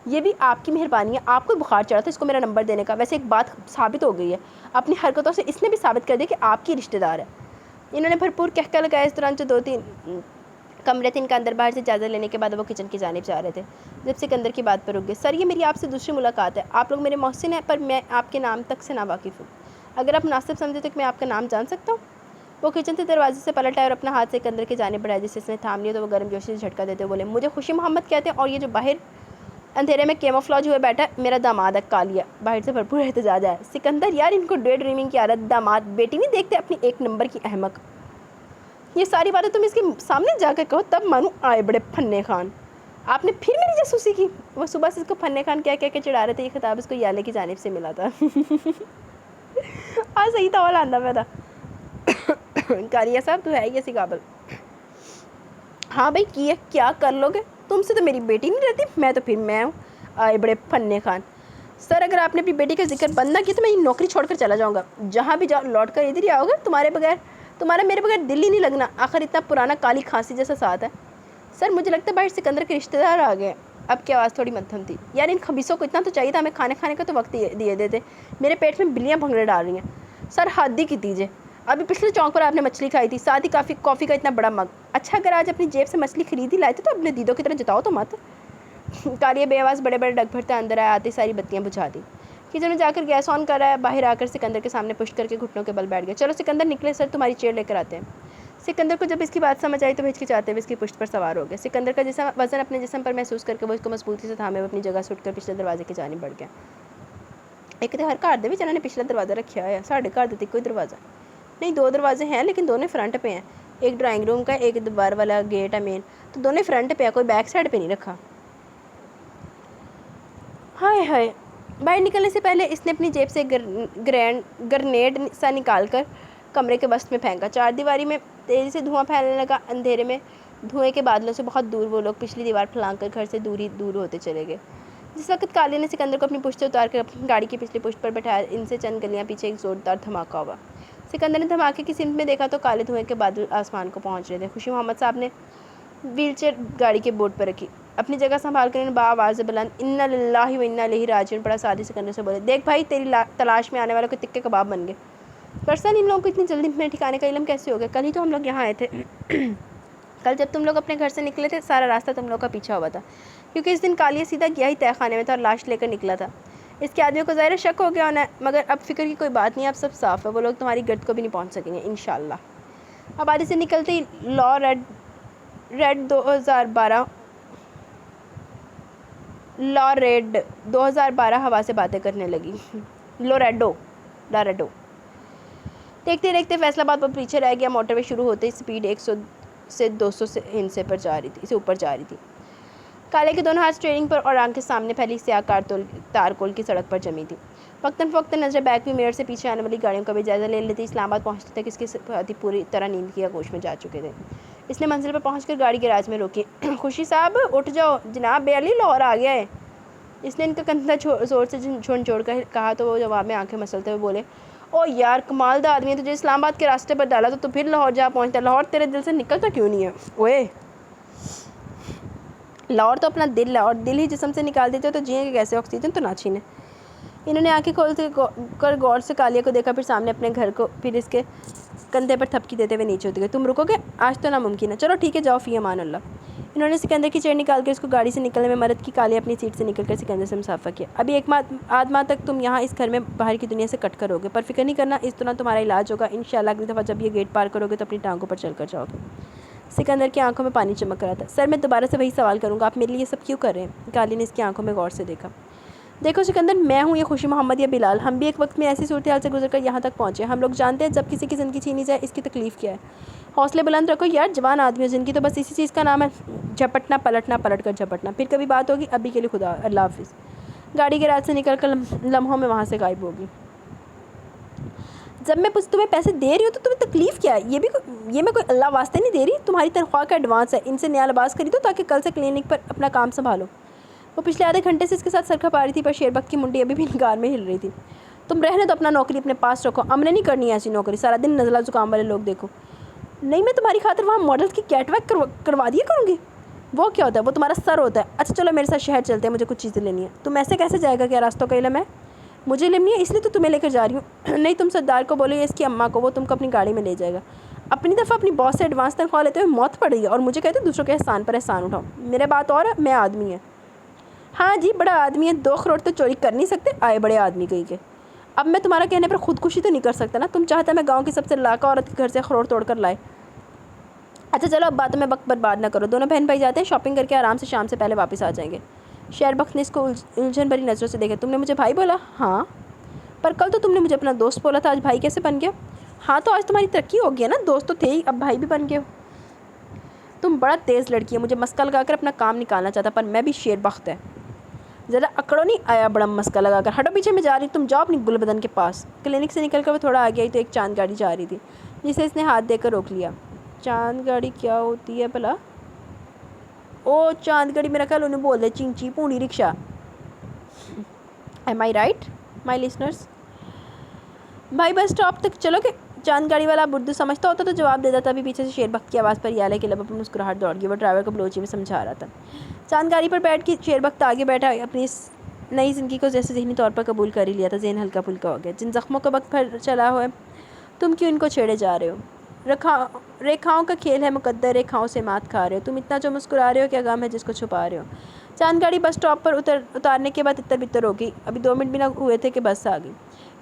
یہ بھی آپ کی مہربانی ہے، آپ کو بخار چڑھا تھا اس کو میرا نمبر دینے کا۔ ویسے ایک بات ثابت ہو گئی ہے، اپنی حرکتوں سے اس نے بھی ثابت کر دیا کہ آپ کی رشتہ دار ہے۔ انہوں نے بھرپور کہکہ لگایا۔ اس دوران جو 2-3 کمرے تھے، ان کا اندر باہر سے اجازت لینے کے بعد وہ کچن کی جانب جا رہے تھے جب سکندر کی بات پر رک گئے۔ سر یہ میری آپ سے دوسری ملاقات ہے، آپ لوگ میرے محسن ہیں، پر میں آپ کے نام تک سے ناواقف ہوں، اگر آپ مناسب سمجھے تو میں آپ کا نام جان سکتا ہوں؟ وہ کچن سے دروازے سے پلٹ آئے اور اپنا ہاتھ سکندر کے جانب بڑھایا، جسے اس نے تھام لیا تو وہ گرم جوشی سے جھٹکا دیتے ہوئے بولے، مجھے خوشی محمد کہتے ہیں، اور یہ جو باہر اندھیرے میں کیموفلاج ہوئے بیٹھا ہے میرا داماد ہے کالیا۔ باہر سے بھرپور احتجاج ہے۔ سکندر یار ان کو ڈے ڈریمنگ کی عادت، داماد بیٹی نہیں دیکھتے اپنی ایک نمبر کی احمق، یہ ساری باتیں تم اس کے سامنے جا کر کہو تب مانو، آئے بڑے پھنے خان، آپ نے پھر میری جاسوسی کی۔ وہ صبح سے اس کو پھنے خان کہہ کے چڑھا رہے تھے، یہ خطاب اس کو یالے کی جانب سے ملا تھا۔ آج صحیح تھا آندہ میں تھا۔ کالیا صاحب تو ہے ہی ایسی قابل۔ ہاں بھائی کی ہے، کیا کر لو گے، تم سے تو میری بیٹی نہیں رہتی، میں تو پھر میں ہوں، آئے بڑے پھنے خان۔ سر اگر آپ نے اپنی بیٹی کا ذکر بند نہ کیا تو میں یہ نوکری چھوڑ کر چلا جاؤں گا، جہاں بھی جاؤ لوٹ کر ادھر ہی آؤ گے، تمہارا میرے بغیر دل ہی نہیں لگنا، آخر اتنا پرانا کالی کھانسی جیسا ساتھ ہے۔ سر مجھے لگتا ہے باہر سکندر کے رشتہ دار آ گئے۔ اب کی آواز تھوڑی مدھم تھی۔ یار ان خبیصوں کو اتنا تو چاہیے تھا، ہمیں کھانے کا تو وقت دیے دیتے، میرے پیٹ میں بلیاں بھنگڑے ڈال رہی ہیں۔ سر حد ہی کی دیجیے، ابھی پچھلے چوک پر آپ نے مچھلی کھائی تھی، ساتھ ہی کافی کا اتنا بڑا مگ، اچھا اگر آج اپنی جیب سے مچھلی خرید ہی لائے تھے تو اپنے دیدوں کی طرح جتاؤ تو مت۔ کالیہ بے آواز بڑے بڑے ڈگ بھرتے اندر آیا، آتے ساری بتیاں بجھا دی۔ کچن میں جا کر گیس آن کر رہا ہے، باہر آ کر سکندر کے سامنے پشت کر کے گھٹنوں کے بل بیٹھ گیا۔ چلو سکندر نکلے سر، تمہاری چیئر لے کر آتے ہیں۔ سکندر کو جب اس کی بات سمجھ آئی تو وہ ہچکچاتے ہوئے اس کی پشت پر سوار ہو گئے۔ سکندر کا وزن اپنے جسم پر محسوس کر کے وہ اس کو مضبوطی سے تھامے ہوئے اپنی جگہ سے اٹھ کر پچھلے دروازے کی جانب بڑھ گیا۔ ایک تو ہر گھر دے وچ انہوں نے پچھلا دروازہ رکھا ہوا ہے، ساڈے گھر دے کوئی دروازہ نہیں، 2 دروازے ہیں لیکن دونوں فرنٹ پہ ہیں، ایک ڈرائنگ روم کا، ایک باہر والا گیٹ ہے مین، تو دونوں فرنٹ پہ ہے، کوئی بیک سائڈ پہ نہیں رکھا۔ ہائے ہائے۔ باہر نکلنے سے پہلے اس نے اپنی جیب سے گرنیڈ سا نکال کر کمرے کے وسط میں پھینکا۔ چار دیواری میں تیزی سے دھواں پھیلنے لگا، اندھیرے میں دھوئیں کے بادلوں سے بہت دور وہ لوگ پچھلی دیوار پھلانگ کر گھر سے دور ہوتے چلے گئے۔ جس وقت کالیہ نے سکندر کو اپنی پشت سے اتار کر اپنی گاڑی کی پچھلی پشت پر بٹھایا، ان سے چند گلیاں پیچھے ایک زوردار دھماکہ ہوا۔ سکندر نے دھماکے کی سمت میں دیکھا تو کالے دھوئیں کے بادل آسمان کو پہنچ رہے تھے۔ خوشی محمد صاحب نے ویل چیئر گاڑی کے بورڈ پر رکھی، اپنی جگہ سنبھال کر بآواز بلند انا للہ و انا الیہ راجعون پڑھا، ساتھ ہی سکندر سے بولے، دیکھ بھائی تیری تلاش میں آنے والوں کے تکے کباب بن گئے۔ پرسن ان لوگوں کو اتنی جلدی میں ٹھکانے کا علم کیسے ہو گیا؟ کل ہی تو ہم لوگ یہاں آئے تھے۔ کل جب تم لوگ اپنے گھر سے نکلے تھے سارا راستہ تم لوگ کا پیچھا ہوا تھا، کیونکہ اس دن کالیہ سیدھا گیا ہی تہہ خانے میں تھا اور لاش لے کر نکلا تھا۔ اس کے آدمیوں کو ظاہر شک ہو گیا ہونا ہے، مگر اب فکر کی کوئی بات نہیں، اب سب صاف ہے، وہ لوگ تمہاری گرد کو بھی نہیں پہنچ سکیں گے انشاءاللہ۔ اب آدھی سے نکلتے ہی لا ریڈ 2012 ہوا سے باتیں کرنے لگی۔ لاریڈو دیکھتے دیکھتے فیصل آباد پر پیچھے رہ گیا۔ موٹر وے شروع ہوتے ہی سپیڈ 100 سے 200 سے اوپر جا رہی تھی۔ کالے کے دونوں ہاتھ اسٹیئرنگ پر اور آنکھیں سامنے پھیلی سیاہ تارکول کی سڑک پر جمی تھی۔ وقتاً فوقتاً نظریں بیک بھی میئر سے پیچھے آنے والی گاڑیوں کا بھی جائزہ لے لیتی۔ اسلام آباد پہنچتے تک اس کے ساتھی پوری طرح نیند کی آغوش میں جا چکے تھے۔ اس نے منزل پر پہنچ کر گاڑی گیراج میں روکی۔ خوشی صاحب اٹھ جاؤ، جناب بیلی لاہور آ گیا ہے۔ اس نے ان کا کندھا زور سے چھوڑ کر کہا تو وہ جواب میں آنکھیں مسلتے ہوئے بولے، او یار کمال دا آدمی ہے، تجھے اسلام آباد کے راستے پر ڈالا تو پھر لاہور جا پہنچتا، لاہور تیرے دل سے نکلتا کیوں نہیں ہے؟ اوئے لاہور تو اپنا دل ہے، اور دل ہی جسم سے نکال دیتے ہو تو جئیں گے کیسے؟ آکسیجن تو نہ چھینے۔ انہوں نے آنکھیں کھولتے کر غور سے کالیہ کو دیکھا، پھر سامنے اپنے گھر کو، پھر اس کے کندھے پر تھپکی دیتے ہوئے نیچے اتر گئے۔ تم رکو گے؟ آج تو ناممکن ہے۔ چلو ٹھیک ہے، جاؤ، فی امان اللہ۔ انہوں نے سکندر کی چیئر نکال کر اس کو گاڑی سے نکلنے میں مدد کی۔ کالیہ اپنی سیٹ سے نکل کر سکندر سے مصافحہ کیا۔ ابھی ایک آدھ ماہ تک تم یہاں اس گھر میں باہر کی دنیا سے کٹ کر ہوگے، پر فکر نہیں کرنا، اس دوران تمہارا علاج ہوگا۔ انشاءاللہ اگلی دفعہ جب یہ گیٹ پار کرو گے تو اپنی ٹانگوں پر چل کر جاؤ گے۔ سکندر کی آنکھوں میں پانی چمک رہا تھا۔ سر میں دوبارہ سے وہی سوال کروں گا، آپ میرے لیے یہ سب کیوں کر رہے ہیں؟ کالیہ نے اس کی آنکھوں میں غور سے دیکھا۔ دیکھو سکندر، میں ہوں یا خوشی محمد یا بلال، ہم بھی ایک وقت میں ایسی صورتحال سے گزر کر یہاں تک پہنچے۔ ہم لوگ جانتے ہیں جب کسی کی زندگی چھینی جائے اس کی تکلیف کیا ہے۔ حوصلے بلند رکھو یار، جوان آدمی ہو، زندگی تو بس اسی چیز کا نام ہے، جھپٹنا، پلٹنا، پلٹ کر جھپٹنا۔ پھر کبھی بات ہوگی، ابھی کے لیے خدا، اللہ حافظ۔ گاڑی گیراج سے نکل کر لمحوں میں وہاں سے غائب ہوگی۔ جب میں تمہیں پیسے دے رہی ہوں تو تمہیں تکلیف کیا ہے؟ یہ میں کوئی اللہ واسطے نہیں دے رہی، تمہاری تنخواہ کا ایڈوانس ہے، ان سے نیا لباس خریدو تاکہ کل سے کلینک پر اپنا کام سنبھالو۔ وہ پچھلے آدھے گھنٹے سے اس کے ساتھ سر کھپا رہی تھی، پر شیربخت کی منڈی ابھی بھی نگار میں ہل رہی تھی۔ تم رہنے تو اپنا نوکری اپنے پاس رکھو، ہم نے نہیں کرنی ایسی نوکری، سارا دن نزلہ زکام والے لوگ دیکھو۔ نہیں، میں تمہاری خاطر وہاں ماڈلز کی کیٹ واک کروا دیا کروں گی۔ وہ کیا ہوتا ہے؟ وہ تمہارا سر ہوتا ہے۔ اچھا چلو میرے ساتھ شہر چلتے ہیں، مجھے کچھ چیزیں لینی ہے۔ تم ایسے کیسے جائے گا؟ کیا راستوں کا علم ہے؟ مجھے علم نہیں ہے، اس لیے تو تمہیں لے کر جا رہی ہوں۔ نہیں، تم سردار کو بولو یا اس کی اماں کو، وہ تم کو اپنی گاڑی میں لے جائے گا۔ اپنی دفعہ اپنی باس سے ایڈوانس تنخواہ لیتے ہوئے موت پڑ رہی ہے، اور مجھے کہتے ہیں دوسروں کے احسان پر احسان اٹھاؤ۔ میرے بات اور ہے، میں آدمی ہے۔ ہاں جی، بڑا آدمی ہے، 2 کروڑ تو چوری کر نہیں سکتے، آئے بڑے آدمی کہیں کے۔ اب میں تمہارا کہنے پر خودکشی تو نہیں کر سکتا نا؟ تم چاہتا میں گاؤں کی سب سے لاکا عورت کے گھر سے اخروٹ توڑ کر لائے۔ اچھا چلو، اب باتوں میں وقت برباد نہ کرو، دونوں بہن بھائی جاتے ہیں، شاپنگ کر کے آرام سے شام سے پہلے واپس آ جائیں گے۔ شیربخت نے اس کو الجھن بھری نظروں سے دیکھا۔ تم نے مجھے بھائی بولا؟ ہاں، پر کل تو تم نے مجھے اپنا دوست بولا تھا، آج بھائی کیسے بن گیا؟ ہاں تو آج تمہاری ترقی ہو گیا نا، دوست تو تھے ہی، اب بھائی بھی بن گئے ہو۔ تم بڑا تیز لڑکی ہے، مجھے مسکا لگا کر اپنا کام نکالنا چاہتا، پر میں بھی شیربخت ہے، ذرا اکڑو نہیں آیا بڑا مسکا لگا کر، ہٹو پیچھے، میں جا رہی، تم جاؤ اپنی گل بدن کے پاس۔ کلینک سے نکل کر وہ تھوڑا آگے آئی تو ایک چاند گاڑی جا رہی تھی، جسے اس نے ہاتھ دے کر روک لیا۔ چاند گاڑی کیا ہوتی ہے بھلا؟ او چاند گاڑی، میرا خیال انہیں بول دے چینچی پونی رکشا۔ ایم آئی رائٹ مائی لسنرس؟ بھائی بس اسٹاپ تک چلو گے؟ چاند گاڑی والا اردو سمجھتا ہوتا تو جواب دے دیتا، ابھی پیچھے سے شیربخت کی آواز پر یالے کے لبوں پر مسکراہٹ دوڑ گئی۔ وہ ڈرائیور کو بلوچی میں سمجھا رہا تھا۔ چاند گاڑی پر بیٹھ کے شیربخت آگے بیٹھا، اپنی اس نئی زندگی کو جیسے ذہنی طور پر قبول کر ہی لیا تھا، ذہن ہلکا پھلکا ہو گیا۔ جن زخموں کا وقت بھر چلا ہوا ہے، تم کیوں ان کو چھیڑے جا رہے ہو؟ ریکھاؤں کا کھیل ہے مقدر، ریکھاؤں سے مات کھا رہے ہو تم، اتنا جو مسکرا رہے ہو، کیا غم ہے جس کو چھپا رہے ہو؟ چاند گاڑی بس اسٹاپ پر اتارنے کے بعد اتر بتر ہو گئی، ابھی 2 منٹ بھی نہ ہوئے تھے کہ بس آ گئی۔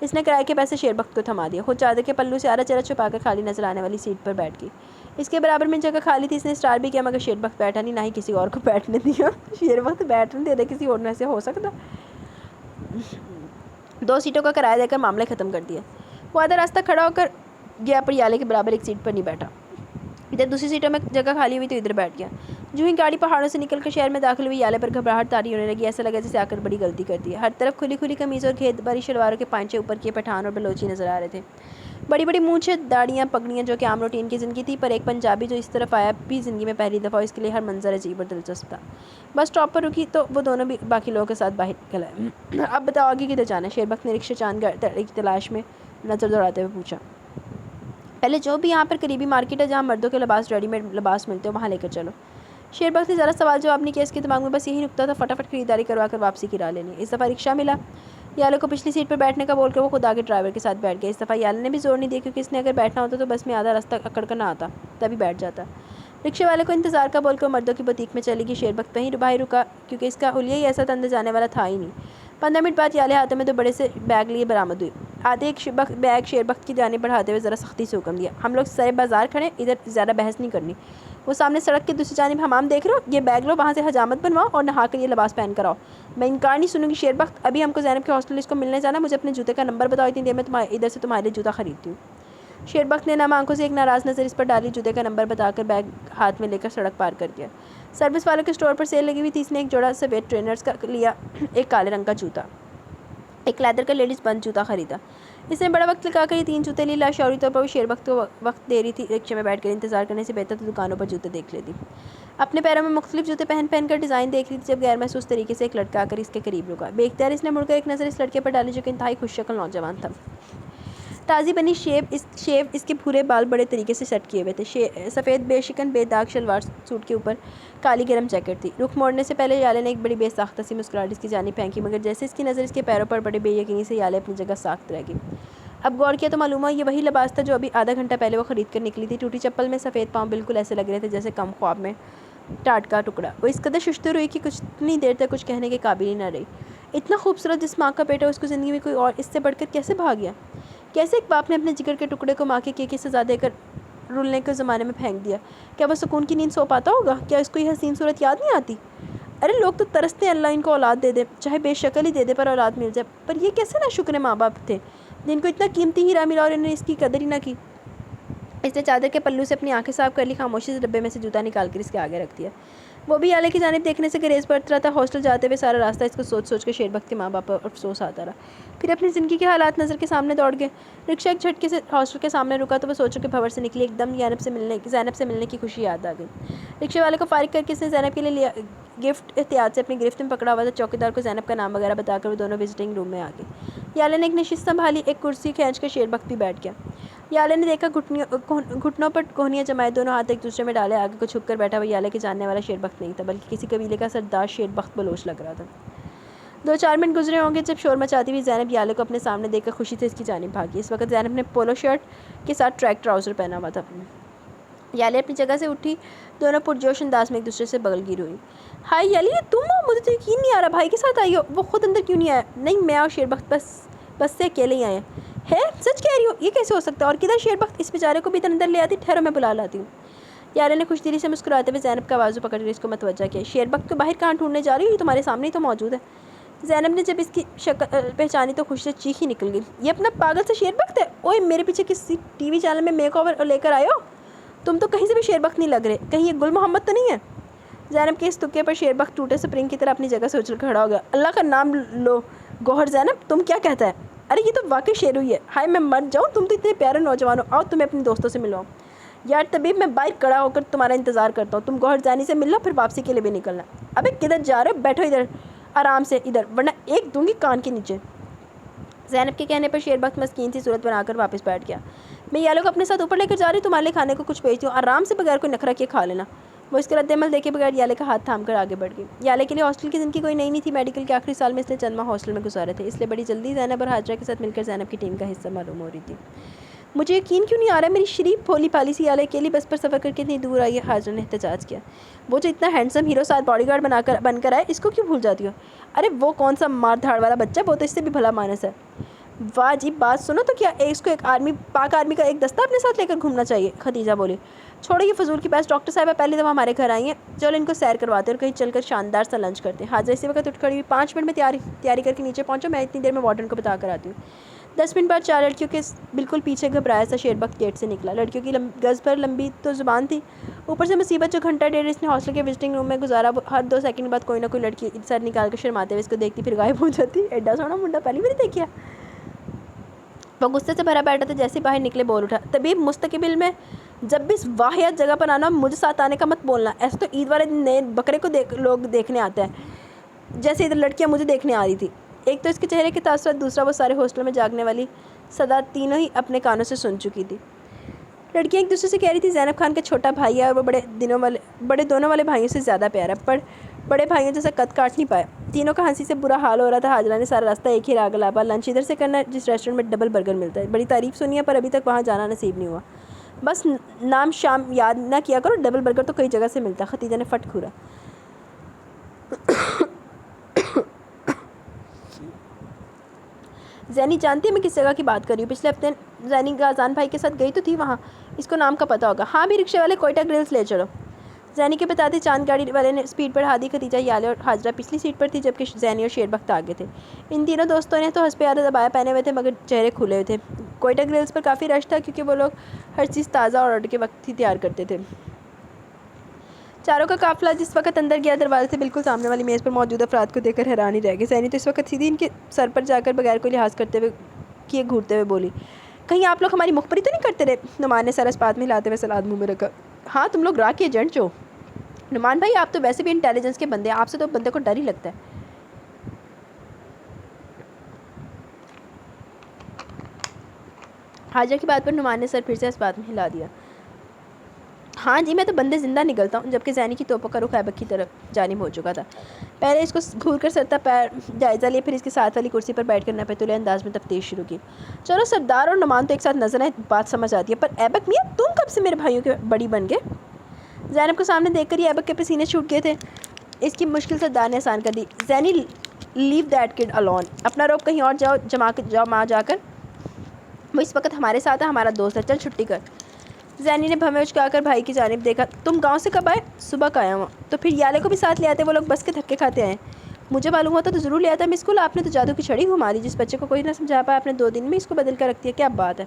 اس نے کرائے کے پیسے شیربخت کو تھما دیا، خود چادر کے پلو سے آرا چارا چھپا کر خالی نظر آنے والی سیٹ پر بیٹھ گئی۔ اس کے برابر میں جگہ خالی تھی، اس نے اسٹار بھی کیا، مگر شیربخت بیٹھا نہیں، نہ ہی کسی اور کو بیٹھنے دیا۔ شیربخت بیٹھنے دے دے کسی اور نے، ایسے ہو سکتا؟ 2 سیٹوں کا کرایہ دے کر معاملہ ختم کر دیا۔ وہ آدھا راستہ کھڑا ہو کر گیا، پر یالے کے برابر ایک سیٹ پر نہیں بیٹھا۔ ادھر دوسری سیٹوں میں جگہ خالی ہوئی تو ادھر بیٹھ گیا۔ جو ہی گاڑی پہاڑوں سے نکل کر شہر میں داخل ہوئی، یالے پر گھبراہٹ طاری ہونے لگی، ایسا لگا جیسے آ کر بڑی غلطی کر دی ہے۔ ہر طرف کھلی کھلی قمیض اور گھید بھری شلواروں کے پائنچے اوپر کیے پٹھان اور بلوچی نظر آ رہے تھے۔ بڑی بڑی مونچھیں، داڑھیاں، پگڑیاں، جو کہ عام روٹین کی زندگی تھی، پر ایک پنجابی جو اس طرف آیا بھی زندگی میں پہلی دفعہ، اس کے لیے ہر منظر عجیب اور دلچسپ تھا۔ بس اسٹاپ پر رکی تو وہ دونوں بھی باقی لوگوں کے ساتھ باہر نکل آئے۔ اب بتاؤ آگے کدھر جانا ہے؟ شیربخت نے رکشہ چاند گاڑی کی تلاش میں نظر دوڑاتے ہوئے پوچھا۔ پہلے جو بھی یہاں پر قریبی مارکیٹ ہے جہاں مردوں کے لباس، ریڈی میڈ لباس ملتے ہیں، وہاں لے کر چلو۔ شیربخت نے ذرا سوال جواب نہیں کیا، اس کے دماغ میں بس یہی نکتہ تھا، فٹافٹ خریداری کروا کر واپسی کی راہ لینی۔ اس دفعہ رکشہ ملا، یالے کو پچھلی سیٹ پر بیٹھنے کا بول کر وہ خود آگے ڈرائیور کے ساتھ بیٹھ گیا۔ اس دفعہ یالے نے بھی زور نہیں دیا، کیونکہ اس نے اگر بیٹھنا ہوتا تو بس میں آدھا راستہ اکڑ کر نہ آتا، تبھی بیٹھ جاتا۔ رکشے والے کو انتظار کا بول کر مردوں کی بوتیک میں چلی گئی۔ شیربخت وہیں باہر رکا، کیونکہ اس کا حلیہ ہی ایسا تھا، اندر جانے والا تھا ہی نہیں۔ 15 منٹ بعد یالے ہاتھوں میں 2 بڑے سے بیگ لیے برآمد ہوئی۔ آدھے ایک بیگ شیربخت کی جانب بڑھاتے ہوئے ذرا سختی سے حکم دیا، ہم لوگ سرے بازار کھڑے، ادھر زیادہ بحث نہیں کرنی۔ وہ سامنے سڑک کی دوسری جانب حمام دیکھ رہے ہو، یہ بیگ لو، وہاں سے حجامت بنواؤ اور نہا کر یہ لباس پہن کر آؤ۔ میں انکار نہیں سنوں گی شیربخت، ابھی ہم کو زینب کے ہاسٹل اس کو ملنے جانا، مجھے اپنے جوتے کا نمبر بتاؤ، اتنی دیر میں ادھر سے تمہارے لیے جوتا خریدتی ہوں۔ شیربخت نے نم آنکھوں سے ایک ناراض نظر اس پر ڈالی، جوتے کا نمبر بتا کر بیگ ہاتھ میں لے کر سڑک پار کر گیا۔ سروس والوں کے اسٹور پر سیل لگی ہوئی تھی، اس نے ایک جوڑا سفید ٹرینرز کا لیا، ایک کالے رنگ کا جوتا۔ ایک لیدر کا لیڈیز بند جوتا خریدا. اس نے بڑا وقت لگا کر یہ 3 جوتے لیے. لاشعوری طور پر وہ شیر بخت کو وقت دے رہی تھی. رکشے میں بیٹھ کر انتظار کرنے سے بہتر تو دکانوں پر جوتے دیکھ لیتی. اپنے پیروں میں مختلف جوتے پہن کر ڈیزائن دیکھ رہی تھی جب غیر محسوس طریقے سے ایک لڑکا آ کر اس کے قریب رکا. بے اختیار اس نے مڑ کر ایک نظر اس لڑکے پر ڈالی جو کہ انتہائی خوش شکل نوجوان تھا. تازی بنی شیو اس کے بھورے بال بڑے طریقے سے سیٹ کیے ہوئے تھے. سفید بے شکن بے داغ شلوار سوٹ کے اوپر کالی گرم جیکٹ تھی. رخ موڑنے سے پہلے یالے نے ایک بڑی بے ساختہ سی مسکراہٹ اس کی جانب پھینکی مگر جیسے اس کی نظر اس کے پیروں پر بڑے بے یقینی سے یالے اپنی جگہ ساخت رہ گئی. اب غور کیا تو معلوم ہوا یہ وہی لباس تھا جو ابھی آدھا گھنٹہ پہلے وہ خرید کر نکلی تھی. ٹوٹی چپل میں سفید پاؤں بالکل ایسے لگ رہے تھے جیسے کم خواب میں ٹاٹ کا ٹکڑا. وہ اس قدر ششتر ہوئی کہ اتنی دیر تک کچھ کہنے کے قابل ہی نہ رہی. اتنا خوبصورت جس ماں کا بیٹا اس کو زندگی میں کوئی اور اس سے بڑھ کر کیسے بھاگ گیا؟ کیسے ایک باپ نے اپنے جگر کے ٹکڑے کو ماں کے کی سزا دے کر رولنے کے زمانے میں پھینک دیا؟ کیا وہ سکون کی نیند سو پاتا ہوگا؟ کیا اس کو یہ حسین صورت یاد نہیں آتی؟ ارے لوگ تو ترستے ہیں اللہ ان کو اولاد دے دے، چاہے بے شکل ہی دے دے پر اولاد مل جائے. پر یہ کیسے ناشکر ماں باپ تھے جن کو اتنا قیمتی ہیرا ملا اور انہوں نے اس کی قدر ہی نہ کی. اس نے چادر کے پلو سے اپنی آنکھیں صاف کر لی. خاموشی سے ڈبے میں سے جوتا نکال کر اس کے آگے رکھ دیا. وہ بھی یالے کی جانب دیکھنے سے گریز برت رہا تھا. ہاسٹل جاتے ہوئے سارا راستہ اس کو سوچ کے شیر بخت کے ماں باپ پر افسوس آتا رہا. پھر اپنی زندگی کے حالات نظر کے سامنے دوڑ گئے. رکشہ ایک جھٹکے سے ہاسٹل کے سامنے رکا تو وہ سوچوں کے بھنور سے نکلی. ایک دم زینب سے ملنے کی خوشی یاد آ گئی. رکشے والے کو فارغ کر کے اس نے زینب کے لیے گفٹ احتیاط سے اپنی گرفت میں پکڑا ہوا تھا. چوکیدار کو زینب کا نام وغیرہ بتا کر وہ دونوں وزٹنگ روم میں آ گئے. یالے نے ایک نشست سنبھالی. ایک کرسی کھینچ کر شیر بخت بھی بیٹھ گیا. یالے نے دیکھا گھٹنوں پر کوہنیاں جمائے دونوں ہاتھ ایک دوسرے میں ڈالے آگے کو جھک کر بیٹھا. وہ یالے کے جاننے والا شیر بخت نہیں تھا بلکہ کسی قبیلے کا سردار شیر بخت بلوچ لگ رہا تھا. 2-4 منٹ گزرے ہوں گے جب شور مچاتی ہوئی زینب یالے کو اپنے سامنے دیکھ کر خوشی سے اس کی جانب بھاگی. اس وقت زینب نے پولو شرٹ کے ساتھ ٹریک ٹراؤزر پہنا ہوا تھا. یالے اپنی جگہ سے اٹھی. دونوں پرجوش انداز میں ایک دوسرے سے بغل گیر ہوئی. ہائے یالے یہ تم ہو؟ مجھے تو یقین نہیں آ رہا. بھائی کے ساتھ آئی ہو؟ وہ خود اندر کیوں نہیں آیا؟ نہیں میں اور شیر بخت بس سے اکیلے ہی آئے ہیں. سچ کہہ رہی ہو؟ یہ کیسے ہو سکتا ہے؟ اور کدھر شیر بخت؟ اس بیچارے کو بھی اندر لے آتی. ٹھہرو میں بلا لاتی ہوں. یالے نے خوش دلی سے مسکراتے ہوئے زینب کا بازو پکڑ کر اس کو متوجہ کیا. شیر بخت کو باہر کہاں ڈھونڈنے جا رہی ہو؟ یہ تمہارے سامنے ہی تو موجود ہے. زینب نے جب اس کی شکل پہچانی تو خوشی سے چیخ ہی نکل گئی. یہ اپنا پاگل سے شیر بخت ہے؟ اوئے میرے پیچھے کسی ٹی وی چینل میں میک اوور لے کر آئے ہو؟ تم تو کہیں سے بھی شیر بخت نہیں لگ رہے. کہیں یہ گل محمد تو نہیں ہے؟ زینب کے اس تکے پر شیر بخت ٹوٹے سپرنگ کی طرح اپنی جگہ سے اچھل کھڑا ہو گیا. اللہ کا نام لو گوہر زینب، تم کیا کہتا ہے؟ ارے یہ تو واقعی شیر ہوئی ہے. ہائے میں مر جاؤں، تم تو اتنے پیارے نوجوان ہو. آؤ تمہیں اپنے دوستوں سے ملواؤں. یار طبیب میں باہر کھڑا ہو کر تمہارا انتظار کرتا ہوں. تم گوہر زینی سے مل لو پھر واپسی کے لیے بھی نکلنا. ابے کدھر جا رہے ہو؟ بیٹھو ادھر آرام سے ادھر ورنہ ایک دوں گی کان کے نیچے. زینب کے کہنے پر شیر بخت مسکین سی صورت بنا کر واپس بیٹھ گیا. میں یالوں کو اپنے ساتھ اوپر لے کر جا رہی ہوں. تمہارے لیے کھانے کو کچھ بھیجتی ہوں. آرام سے بغیر کوئی نخرہ کیے کھا لینا. وہ اس کے رد عمل دیکھے بغیر یالے کا ہاتھ تھام کر آگے بڑھ گئی. یالے کے لیے ہاسٹل کی زندگی کوئی نئی نہیں تھی. میڈیکل کے آخری سال میں اس نے چند ماہ ہاسٹل میں گزارے تھے. اس لیے بڑی جلدی زینب اور حاجرہ کے ساتھ مل کر زینب کی ٹیم کا حصہ معلوم ہو رہی تھی. مجھے یقین کیوں نہیں آ رہا ہے میری شریف بھولی بھالی سی یالے اکیلی بس پر سفر کر کے اتنی دور آئی ہے. حاجرہ نے احتجاج کیا. وہ جو اتنا ہینڈسم ہیرو ساتھ باڈی گارڈ بن کر آئے اس کو کیوں بھول جاتی ہو؟ ارے وہ کون سا مار دھاڑ والا بچہ، وہ تو اس سے بھی بھلا مانس ہے. واہ جی بات سنو تو کیا اس کو ایک پاک آرمی کا ایک دستہ اپنے ساتھ لے کر گھومنا چاہیے. خدیجہ بولی. چھوڑو یہ فضول کی بات. ڈاکٹر صاحبہ پہلی دفعہ ہمارے گھر آئی ہیں. چلو ان کو سیر کرواتے اور کہیں چل کر شاندار سا لنچ کرتے ہیں. حاجرہ اسی وقت اٹھ کھڑی ہوئی. 5 منٹ میں تیاری کر کے نیچے پہنچو. میں اتنی دیر میں وارڈن کو بتا کر آتی ہوں. 10 منٹ بعد 4 لڑکیوں کے بالکل پیچھے گھبرایا سا شیر بخت گیٹ سے نکلا. لڑکیوں کی گز پر لمبی تو زبان تھی، اوپر سے مصیبت جو گھنٹہ ڈیڑھ اس نے ہاسٹل کے وزٹنگ روم میں گزارا. ہر 2 سیکنڈ بعد کوئی نہ کوئی لڑکی سر نکال کر شرماتے ہوئے اس کو دیکھتی پھر غائب ہو جاتی. ایڈا سونا منڈا پہلی بار دیکھا. وہ غصے سے بھرا بیٹھا تھا. جیسے باہر نکلے بول اٹھا. طبیب مستقبل میں جب بھی اس واحد جگہ پر آنا مجھے ساتھ آنے کا مت بولنا. ایسے تو عید والے دن نئے بکرے کو لوگ دیکھنے آتے ہیں جیسے ادھر لڑکیاں مجھے دیکھنے آ رہی تھی. ایک تو اس کے چہرے کے تاثرات، دوسرا وہ سارے ہاسٹل میں جاگنے والی صدا تینوں ہی اپنے کانوں سے سن چکی تھی. لڑکیاں ایک دوسرے سے کہہ رہی تھی زینب خان کا چھوٹا بھائی ہے اور وہ بڑے دونوں والے بھائیوں سے زیادہ پیارا ہے، پر بڑے بھائیوں جیسا قد کاٹ نہیں پایا. تینوں کا ہنسی سے برا حال ہو رہا تھا. حاجرہ نے سارا راستہ ایک ہی راگ لابا لنچ ادھر سے کرنا جس ریسٹورنٹ میں ڈبل برگر ملتا ہے. بڑی تعریف سنی ہے پر ابھی تک وہاں جانا نصیب نہیں ہوا. بس نام شام یاد نہ کیا کرو. ڈبل برگر تو کئی جگہ سے ملتا ہے. خدیجہ نے فٹ کھورا. زینی جانتی ہے میں کس جگہ کی بات کر رہی ہوں؟ پچھلے ہفتے زینی غازان بھائی کے ساتھ گئی تو تھی وہاں. اس کو نام کا پتہ ہوگا. ہاں بھی رکشے والے کوئٹہ گرلز لے چلو. زینی کے بتاتے چاند گاڑی والے نے اسپیڈ پر ہادی. خدیجہ، یالے اور حاجرہ پچھلی سیٹ پر تھی جبکہ زینی اور شیر بخت آگے تھے. ان تینوں دوستوں نے تو حسب عادت عبایا پہنے ہوئے تھے مگر چہرے کھلے ہوئے تھے. کوئٹہ گرلز پر کافی رش تھا کیونکہ وہ لوگ ہر چیز تازہ اور آرڈر کے وقت ہی تیار کرتے تھے. چاروں کا قافلہ جس وقت اندر گیا دروازے سے بالکل سامنے والی میز پر موجود افراد کو دیکھ کر حیران ہی رہ گئی. زینی تو اس وقت سیدھی ان کے سر پر جا کر بغیر کوئی لحاظ کرتے ہوئے کیے گھورتے ہوئے بولی, کہیں آپ لوگ ہماری مخبری تو نہیں کرتے رہے؟ نعمان نے سر اس بات میں ہلاتے ہوئے سلاد منہ میں رکھا. ہاں تم لوگ را کے ایجنٹ جو. نعمان بھائی آپ تو ویسے بھی انٹیلیجنس کے بندے ہیں, آپ سے تو بندے کو ڈر ہی لگتا ہے. حاجہ کی بات پر نعمان نے سر پھر سے اس بات میں ہلا دیا. ہاں جی, میں تو بندے زندہ نکلتا ہوں. جبکہ زینی کی توپوں کا رخ ایبک کی طرف جانب ہو چکا تھا. پہلے اس کو گھور کر سرتا پیر جائزہ لیا, پھر اس کے ساتھ والی کرسی پر بیٹھ کر نپے انداز میں تفتیش شروع کی. چلو سردار اور نعمان تو ایک ساتھ نظر آئے, بات سمجھ آتی ہے, پر ایبک میاں تم کب سے میرے بھائیوں کے بڑی بن گئے؟ زینب کو سامنے دیکھ کر ہی ایبک کے پسینے چھوٹ گئے تھے. اس کی مشکل سردار نے آسان کر دی. زینی لیو دیٹ کڈ الون, اپنا روب کہیں اور جاؤ ماں جا کر, وہ اس وقت ہمارے ساتھ ہے, ہمارا دوست ہے, چل چھٹی کر. زینی نے بھویں اچکا کر بھائی کی جانب دیکھا. تم گاؤں سے کب آئے؟ صبح کا آیا ہوں. تو پھر یالے کو بھی ساتھ لے آتے, وہ لوگ بس کے دھکے کھاتے آئے. مجھے معلوم ہوتا تو ضرور لے آتا. مس کول, آپ نے تو جادو کی چھڑی گھما لی. جس بچے کو کوئی نہ سمجھا پایا آپ نے 2 دن میں اس کو بدل کر رکھ دیا. کیا بات ہے؟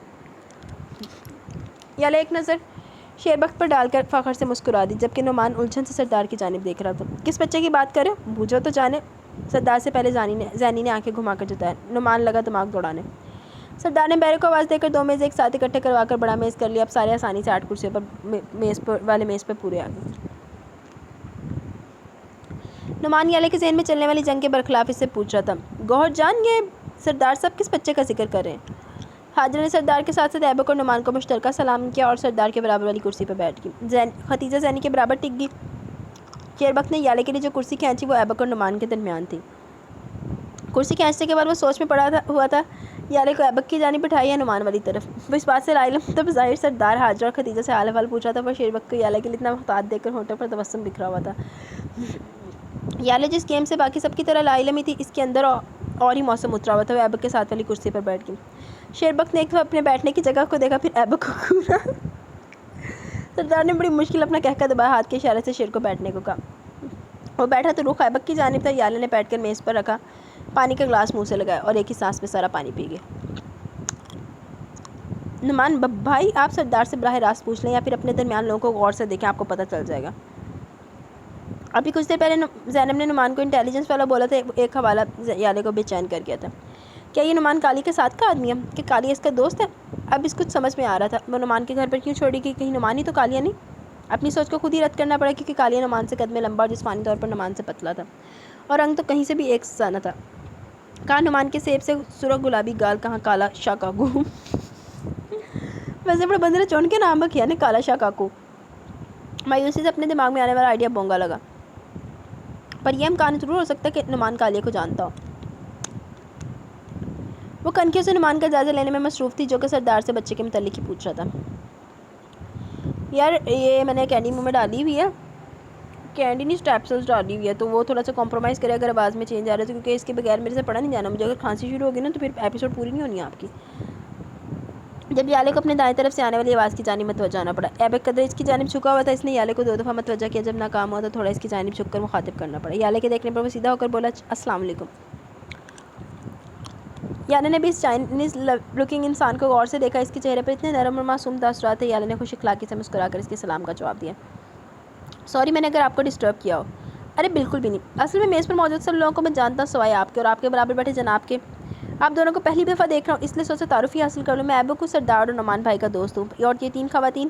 یالے ایک نظر شیربخت پر ڈال کر فخر سے مسکرا دی, جبکہ نعمان الجھن سے سردار کی جانب دیکھ رہا تھا. کس بچے کی بات کرے؟ بوجھو تو جانے. سردار سے پہلے زینی نے آنکھیں گھما کر جتایا. نعمان لگا دماغ دوڑانے. سردار نے بیرے کو آواز دے کر 2 میز ایک ساتھ اکٹھے کروا کر بڑا میز کر لیا. اب سارے آسانی سے 8 کرسیوں پر میز پر پورے آ گئے. نعمان یالے کے ذہن میں چلنے والی جنگ کے برخلاف اس سے پوچھ رہا تھا, گوہر جان یہ سردار صاحب کس بچے کا ذکر کر رہے ہیں؟ حاجرہ نے سردار کے ساتھ ساتھ ایبک اور نعمان کو مشترکہ سلام کیا اور سردار کے برابر والی کرسی پر بیٹھ گئی. ختیجہ زینی کے برابر ٹک گئی. شیربخت نے یالے کے لیے جو کرسی کھینچی وہ ایبک اور نعمان کے درمیان تھی. کرسی کھینچنے کے بعد وہ سوچ میں پڑا ہوا تھا, یالے کو ایبک کی جانب بٹھائی یا نعمان والی طرف. وہ اس بات سے لائلم تو بظاہر سردار حاجرہ اور ختیجہ سے حال احوال پوچھ رہا تھا, پر شیربخت کو یالے کے لیے اتنا محتاط دیکھ کر ہونٹوں پر تبسم بکھرا ہوا تھا. یالے جس گیم سے باقی سب کی طرح لائلم ہی تھی, اس کے اندر اور ہی موسم اترا ہوا تھا. وہ ایبک کے ساتھ والی کرسی پر بیٹھ گئی. شیربخت نے ایک دفعہ اپنے بیٹھنے کی جگہ کو دیکھا, پھر ایبک کو گھورا. سردار نے بڑی مشکل اپنا کہہ کر دبایا, ہاتھ کے اشارے سے شیر کو بیٹھنے کو کہا. وہ بیٹھا تو رخ ایبک کی جانب تھا. یالے نے بیٹھ کر میز پر رکھا, پانی کا گلاس منہ سے لگایا اور ایک ہی سانس میں سارا پانی پی گئے. نعمان بھائی, آپ سردار سے براہ راست پوچھ لیں یا پھر اپنے درمیان لوگوں کو غور سے دیکھیں, آپ کو پتہ چل جائے گا. ابھی کچھ دیر پہلے زینب نے نعمان کو انٹیلیجنس والا بولا تھا. ایک حوالہ یالے کو بے چین کر گیا تھا. کیا یہ نعمان کالی کے ساتھ کا آدمی ہے کہ کالی اس کا دوست ہے؟ اب اس کچھ سمجھ میں آ رہا تھا. وہ نعمان کے گھر پر کیوں چھوڑی گئی؟ کہیں نعمان ہی تو کالیہ نہیں؟ اپنی سوچ کو خود ہی رد کرنا پڑا, کیونکہ کالیہ نعمان سے قد میں لمبا اور جسمانی طور پر نعمان سے پتلا تھا, اور رنگ تو کہیں سے بھی ایک سا نہ تھا. کہاں نعمان کے سیب سے سرخ گلابی گال, کہاں کالا شاہ کاکو. ویسے بڑے بندے نے چون کے نام کیا نا کالا شاہ کاکو. مایوسی سے اپنے دماغ میں آنے والا آئیڈیا بونگا لگا, پر یہ امکان ضرور ہو سکتا ہے کہ نعمان کالیہ کو جانتا ہو. وہ کنکھیوں سے نعمان کا جائزہ لینے میں مصروف تھی, جو کہ سردار سے بچے کے متعلق ہی پوچھ رہا تھا. یار یہ میں نے کینڈی منہ میں ڈالی ہوئی ہے, کینڈی نہیں اسٹیپسلز ڈالی ہوئی ہے, تو وہ تھوڑا سا کمپرومائز کرے اگر آواز میں چینج آ رہا ہے, کیونکہ اس کے بغیر میرے سے پڑھا نہیں جانا. مجھے اگر کھانسی شروع ہوگی نا تو پھر ایپیسوڈ پوری نہیں ہونی آپ کی. جب یالے کو اپنے دائیں طرف سے آنے والی آواز کی جانب متوجہ آنا پڑا. ایبک قدر اس کی جانب جھکا ہوا تھا, اس نے یالے کو 2 دفعہ متوجہ کیا. جب ناکام ہوا تو تھوڑا اس کی جانب جھک کر مخاطب کرنا پڑا. یالے کے دیکھنے پر وہ سیدھا ہو کر بولا, السلام علیکم. یالے نے بھی اس چائنیز لکنگ انسان کو غور سے دیکھا. اس کے چہرے پر اتنے نرم اور معصوم تاثرات تھے. یالے نے خوش اخلاقی سے مسکرا کر اس کے سلام کا جواب دیا. سوری میں نے اگر آپ کو ڈسٹرب کیا ہو. ارے بالکل بھی نہیں, اصل میں میز پر موجود سب لوگوں کو میں جانتا ہوں سوائے آپ کے, اور آپ کے برابر بیٹھے جناب کے. آپ دونوں کو پہلی دفعہ دیکھ رہا ہوں, اس لیے سوچا تعارف ہی حاصل کر لوں. میں ایبک ہوں, سردار اور نعمان بھائی کا دوست ہوں, اور یہ 3 خواتین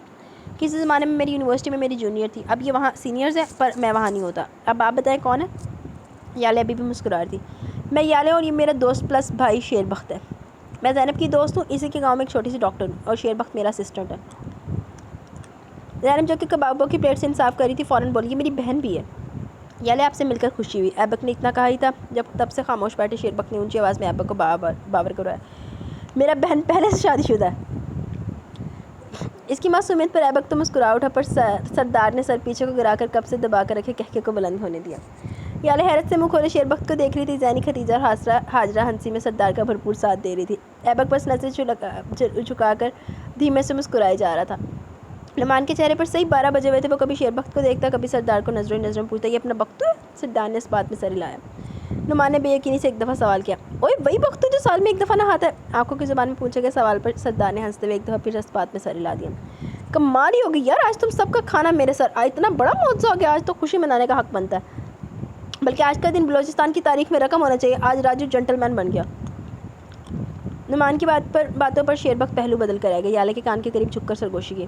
کسی زمانے میں میری یونیورسٹی میں میری جونیئر تھی. اب یہ وہاں سینئرز ہیں, پر میں وہاں نہیں ہوتا. اب آپ بتائیں کون ہے؟ یالے ابھی بھی مسکرا رہی تھی. میں یالے, اور یہ میرا دوست پلس بھائی شیربخت ہے. میں زینب کی دوست ہوں, اسی کے گاؤں میں ایک چھوٹی سی ڈاکٹر ہوں, اور شیربخت میرا اسسٹنٹ ہے. زینب جو کہ کبابوں کی پلیٹ سے انصاف کر رہی تھی فوراً بولی, یہ میری بہن بھی ہے. یالے آپ سے مل کر خوشی ہوئی. ایبک نے اتنا کہا ہی تھا جب تب سے خاموش بیٹھے شیربخت نے اونچی آواز میں ایبک کو باور کروایا, میرا بہن پہلے سے شادی شدہ ہے. اس کی معصومیت پر ایبک تو مسکرا اٹھا, پر سردار نے سر پیچھے کو گرا کر کب سے دبا کر رکھے کہکے کو بلند ہونے دیا. یالے حیرت سے منہ کھولے شیربخت کو دیکھ رہی تھی. زینی, ختیجہ اور حاجرہ ہنسی میں سردار کا بھرپور ساتھ دے رہی تھی. ایبک بس نظر جھکا کر دھیمے سے مسکرائے جا رہا تھا. نعمان کے چہرے پر صحیح 12 بجے ہوئے تھے. وہ کبھی شیربخت کو دیکھتا, کبھی سردار کو نظروں میں پوچھتا, یہ اپنا بختو ہے؟ سردار نے اس بات میں سر ہلایا. نعمان نے بے یقینی سے ایک دفعہ سوال کیا, اوئے وہی بختو جو سال میں 1 دفعہ نہاتا ہے؟ آنکھوں کی زبان میں پوچھے گئے سوال پر سردار نے ہنستے ہوئے ایک دفعہ پھر اس بات میں سر ہلا دیا. کمال ہی ہوگی یار, آج تم سب کا کھانا میرے سر, آج اتنا بڑا موضوع ہو گیا, آج تو خوشی منانے کا حق بنتا ہے. بلکہ آج کا دن بلوچستان کی تاریخ میں رقم ہونا چاہیے, آج راجو جنٹل مین بن گیا. نعمان کی باتوں پر شیربخت پہلو بدل کر آئے گا. یالے کے کان کے قریب جھک کر سرگوشی کی.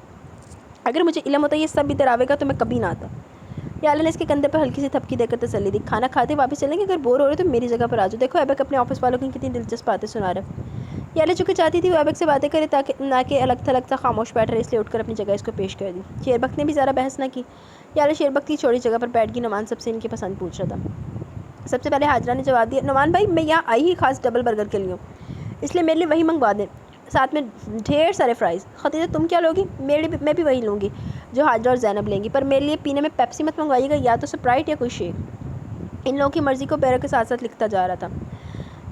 اگر مجھے علم ہوتا یہ سب ادھر آوے گا تو میں کبھی نہ آتا. یالے نے اس کے کندھے پر ہلکی سی تھپکی دے کر تسلی دی. کھانا کھاتے واپس چلیں گے, اگر بور ہو رہے تو میری جگہ پر آ جاؤ. دیکھو ایبک اپنے آفس والوں کی کتنی دلچسپ باتیں سنا رہے. یالے چونکہ چاہتی تھی وہ ایبک سے باتیں کرے تاکہ نہ کہ الگ تھلگ سا خاموش بیٹھ رہے, اس لیے اٹھ کر اپنی جگہ اس کو پیش کر دی. شیربخت نے بھی زیادہ بحث نہ کی. یالے شیربخت کی چھوڑی جگہ پر بیٹھ گئی. نعمان سب سے ان کی پسند پوچھ رہا تھا. سب سے پہلے حاجرہ نے جواب دیا, نعمان بھائی میں یہاں آئی ہی خاص ڈبل برگر کے لیے ہوں, اس لیے میرے لیے وہی منگوا دیں, ساتھ میں ڈھیر سارے فرائز. خدیجہ تم کیا لوگی؟ میں بھی وہی لوں گی جو حاجرہ اور زینب لیں گی, پر میرے لیے پینے میں پیپسی مت منگوائیے گا, یا تو سپرائٹ یا کوئی شیک. ان لوگوں کی مرضی کو پیروں کے ساتھ ساتھ لکھتا جا رہا تھا.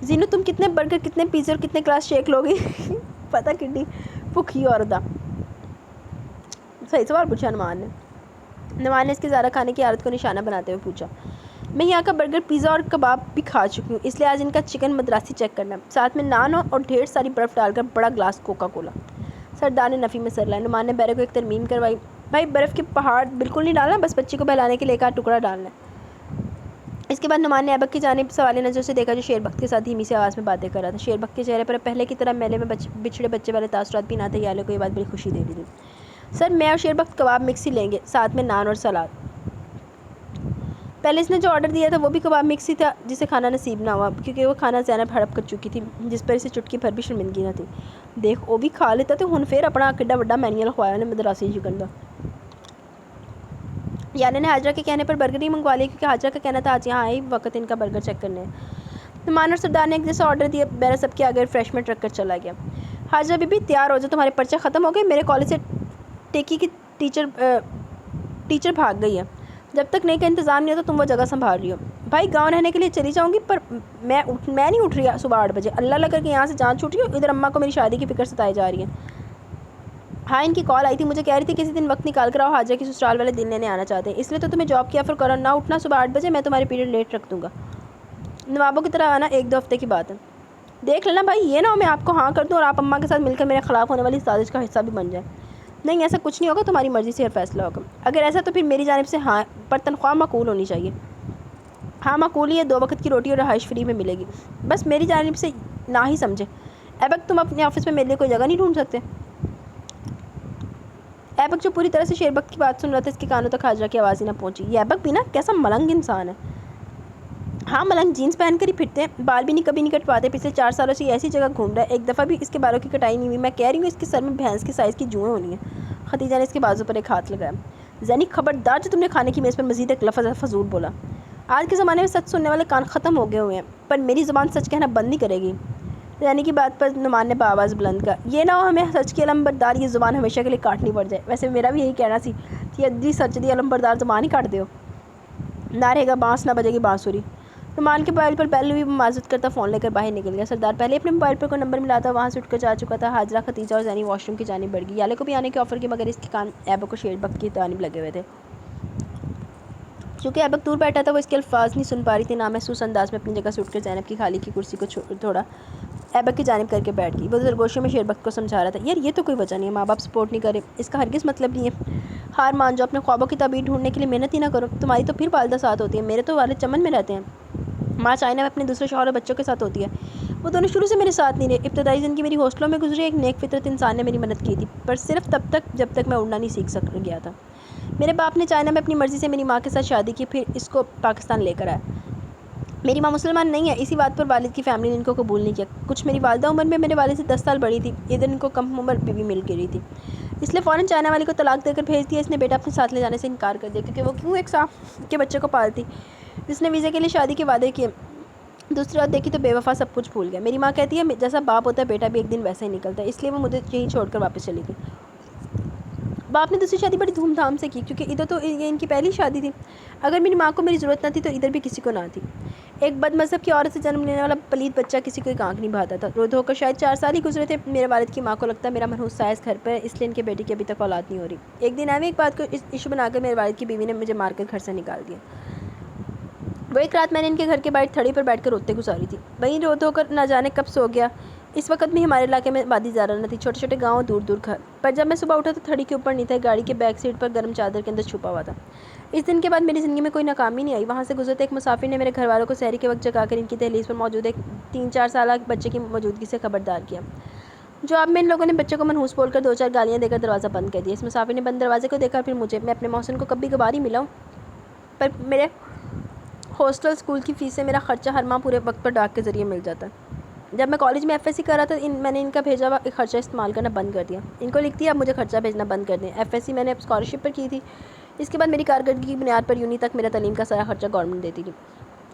زینو تم کتنے برگر, کتنے پیزے اور کتنے گلاس شیک لوگی؟ پتہ کڈی بھوکی عورت دا. صحیح سوال پوچھا نعمان نے اس کے زیادہ کھانے کی عادت کو نشانہ بناتے ہوئے پوچھا. میں یہاں کا برگر, پیزا اور کباب بھی کھا چکی ہوں, اس لیے آج ان کا چکن مدراسی چیک کرنا, ساتھ میں نان ہو اور ڈھیر ساری برف ڈال کر بڑا گلاس کوکا کولا. سردار نے نفی میں سر لائے. نعمان نے بیرے کو ایک ترمیم کروائی. بھائی برف کے پہاڑ بالکل نہیں ڈالنا, بس بچی کو بہلانے کے لیے ایک آدھ ٹکڑا ڈالنا ہے. اس کے بعد نعمان نے ایبک کی جانب سوالی نظر سے دیکھا جو شیربخت کے ساتھ دھیمی سی آواز میں باتیں کر رہا تھا. شیربخت کے چہرے پر پہلے کی طرح میلے میں بچھڑے بچے والے تاثرات بھی نہ تھے. یالے کو یہ بات بڑی خوشی دے رہی تھی. سر میں اور شیربخت کباب مکس ہی لیں گے, ساتھ میں نان اور سلاد. پہلے اس نے جو آرڈر دیا تھا وہ بھی کباب مکس ہی تھا, جسے کھانا نصیب نہ ہوا کیونکہ وہ کھانا زینب ہڑپ کر چکی تھی, جس پر اسے چٹکی بھر بھی شرمندگی نہ تھی. دیکھ وہ بھی کھا لیتا تو ہن پھر اپنا کڈا وڈا مینیول خوایا نے مدراسی چکن دا. یالے نے حاجرہ کے کہنے پر برگر ہی منگوا لیا کیونکہ حاجرہ کا کہنا تھا آج یہاں آئی وقت ان کا برگر چیک کرنے. نعمان اور سردار نے ایک جیسا آرڈر دیا. بیرا سب کے آگے ریفریشمنٹ رکھ کر چلا گیا. حاجرہ بی بی تیار ہو جاؤ, تمہارے پرچے ختم ہو گئے. میرے کالج سے ٹیکی کی ٹیچر بھاگ گئی ہے, جب تک نہیں کا انتظام نہیں ہوتا تم وہ جگہ سنبھال رہی ہو. بھائی گاؤں رہنے کے لیے چلی جاؤں گی, پر میں نہیں اٹھ رہی صبح 8 بجے. اللہ کر کے یہاں سے جان چھوٹ رہی ہو, ادھر اماں کو میری شادی کی فکر ستائی جا رہی ہے. ہاں ان کی کال آئی تھی, مجھے کہہ رہی تھی کسی دن وقت نکال کر آؤ, حاجرہ کی سسرال والے دن لینے آنا چاہتے ہیں, اس لیے تو تمہیں جاب کی آفر کرو. نہ اٹھنا صبح 8 بجے, میں تمہاری پیریڈ لیٹ رکھ دوں گا. نوابوں کی طرح آنا 1-2 ہفتے کی بات ہے. دیکھ لینا بھائی, یہ نہ ہو میں آپ کو ہاں کر دوں اور آپ اماں کے ساتھ مل کر میرے خلاف ہونے والی سازش کا حصہ بھی بن جائیں. نہیں ایسا کچھ نہیں ہوگا, تمہاری مرضی سے فیصلہ ہوگا. اگر ایسا تو پھر میری جانب سے ہاں, پر تنخواہ معقول ہونی چاہیے. ہاں معقول ہی ہے, 2 وقت کی روٹی اور رہائش فری میں ملے گی. بس میری جانب سے نہ ہی سمجھے. ایبک تم اپنے آفس میں میرے لیے کوئی جگہ نہیں ڈھونڈ سکتے؟ ایبک جو پوری طرح سے شیربخت کی بات سن رہا تھا, اس کے کانوں تک حاجرہ کی آواز ہی نہ پہنچی. یہ ایبک بھی نا کیسا ملنگ انسان ہے. ہاں ملنگ جینس پہن کر ہی پھرتے ہیں, بال بھی نہیں کبھی نہیں کٹ پاتے. پچھلے 4 سالوں سے ایسی جگہ گھوم رہا ہے, ایک دفعہ بھی اس کے بالوں کی کٹائی نہیں ہوئی. میں کہہ رہی ہوں اس کے سر میں بھینس کی سائز کی جوئیں ہونی ہیں. خدیجہ نے اس کے بازو پر ایک ہاتھ لگایا. زینی خبردار جو تم نے کھانے کی میز پر مزید ایک لفظ فضول بولا. آج کے زمانے میں سچ سننے والے کان ختم ہو گئے ہوئے ہیں, پر میری زبان سچ کہنا بند نہیں کرے گی. زینی کی بات پر نعمان نے بآواز بلند کہا, یہ نہ ہو ہمیں سچ کی علم بردار یہ زبان ہمیشہ کے لیے کاٹنی پڑ جائے. ویسے میرا بھی یہی کہنا سی کہ ادھی سچ دی علم بردار زبان ہی کاٹ دیو, نہ رہے گا بانس نہ بجے گی بانسری. نعمان کے موبائل پر بیل ہوئی, معذرت کرتا فون لے کر باہر نکل گیا. سردار پہلے اپنے موبائل پر کوئی نمبر ملا تھا, وہاں سے اٹھ کر جا چکا تھا. حاجرہ, خدیجہ اور زینی واش روم کی جانب بڑھ گئی. یالے کو بھی آنے کے آفر کی, مگر اس کے کان ایبک کو شیربخت کی جانب لگے ہوئے تھے. چونکہ ایبک دور بیٹھا تھا وہ اس کے الفاظ نہیں سن پا رہی تھی. نامحسوس انداز میں اپنی جگہ سے اٹھ کر زینب کی خالی کی کرسی کو تھوڑا ایبک کی جانب کر کے بیٹھ گئی. وہ سرگوشی میں شیربخت کو سمجھا رہا تھا, یار یہ تو کوئی وجہ نہیں ہے, ماں باپ سپورٹ نہیں کرے اس کا ہرگز مطلب نہیں ہے. ہار مان جاؤ, اپنے خوابوں کی تعبیر ڈھونڈنے کے لیے محنت ہی نہ کرو. تمہاری تو پھر والدہ ساتھ ہوتی ہے, میرے تو والد چمن میں رہتے ہیں. ماں چائنا میں اپنے دوسرے شوہر اور بچوں کے ساتھ ہوتی ہے, وہ دونوں شروع سے میرے ساتھ نہیں رہے. ابتدائی زندگی میری ہاسٹلوں میں گزری. ایک نیک فطرت انسان نے میری مدد کی تھی, پر صرف تب تک جب تک میں اڑنا نہیں سیکھ گیا تھا. میرے باپ نے چائنا میں اپنی مرضی سے میری ماں کے ساتھ شادی کی, پھر اس کو پاکستان لے کر آیا. میری ماں مسلمان نہیں ہے, اسی بات پر والد کی فیملی نے ان کو قبول نہیں کیا. کچھ میری والدہ عمر میں میرے والد سے 10 سال بڑی تھی. ادھر ان کو کم عمر بیوی مل گئی تھی, اس لیے فوراً چائنا والی کو طلاق دے کر بھیج دیا. اس نے بیٹا اپنے ساتھ لے جانے سے انکار کر دیا کیونکہ وہ کیوں ایک صاحب کے بچے کو پالتی, جس نے ویزے کے لیے شادی کے وعدے کیے. دوسری بات دیکھی تو بے وفا سب کچھ بھول گیا. میری ماں کہتی ہے جیسا باپ ہوتا ہے بیٹا بھی ایک دن ویسا ہی نکلتا ہے, اس لیے وہ مجھے یہیں چھوڑ کر واپس چلی گئی. باپ نے دوسری شادی بڑی دھوم دھام سے کی کیونکہ ادھر تو یہ ان کی پہلی شادی تھی. اگر میری ماں کو میری ضرورت نہ تھی تو ادھر بھی کسی کو نہ تھی. ایک بد مذہب کی عورت سے جنم لینے والا پلید بچہ کسی کو ایک آنکھ نہیں بھاتا تھا. رو دھو کر شاید 4 سال ہی گزرے تھے. میرے والد کی ماں کو لگتا میرا منحوس سائز گھر پر ہے, اس لیے ان کے بیٹی کی ابھی تک اولاد نہیں ہو رہی. ایک دن ایک بات کو ایشو بنا کر میرے والد کی بیوی نے مجھے مار کر گھر سے نکال دیا. وہ ایک رات میں نے ان کے گھر کے باہر تھڑی پر بیٹھ کر روتے گزاری تھی. وہیں رو دھو کر نہ جانے کب سو گیا. اس وقت بھی ہمارے علاقے میں آبادی زیادہ نہ تھی، چھوٹے چھوٹے گاؤں، دور دور گھر۔ پر جب میں صبح اٹھا تو تھڑی کے اوپر نہیں تھا، گاڑی کے بیک سیٹ پر گرم چادر کے اندر چھپا ہوا تھا۔ اس دن کے بعد میری زندگی میں کوئی ناکامی نہیں آئی۔ وہاں سے گزرتے ایک مسافر نے میرے گھر والوں کو سحری کے وقت جگا کر ان کی دہلیز پر موجود ایک 3-4 سالہ بچے کی موجودگی سے خبردار کیا۔ جواب میں ان لوگوں نے بچے کو منحوس بول کر 2-4 گالیاں دے کر دروازہ بند کر دیا۔ اس مسافر نے بند دروازے کو دیکھا، پھر مجھے۔ میں اپنے محسن کو کبھی کبھار ہی ملا ہوں، پر میرے ہاسٹل اسکول کی فیس سے میرا خرچہ ہر ماہ پورے وقت پر ڈاک کے ذریعے مل جاتا ہے۔ جب میں کالج میں ایف ایس سی کر رہا تھا میں نے ان کا بھیجا ہوا ایک خرچہ استعمال کرنا بند کر دیا۔ ان کو لکھ دیا اب مجھے خرچہ بھیجنا بند کر دیں۔ ایف ایس سی میں نے اسکالرشپ پر کی تھی۔ اس کے بعد میری کارکردگی کی بنیاد پر یونی تک میرا تعلیم کا سارا خرچہ گورنمنٹ دیتی تھی۔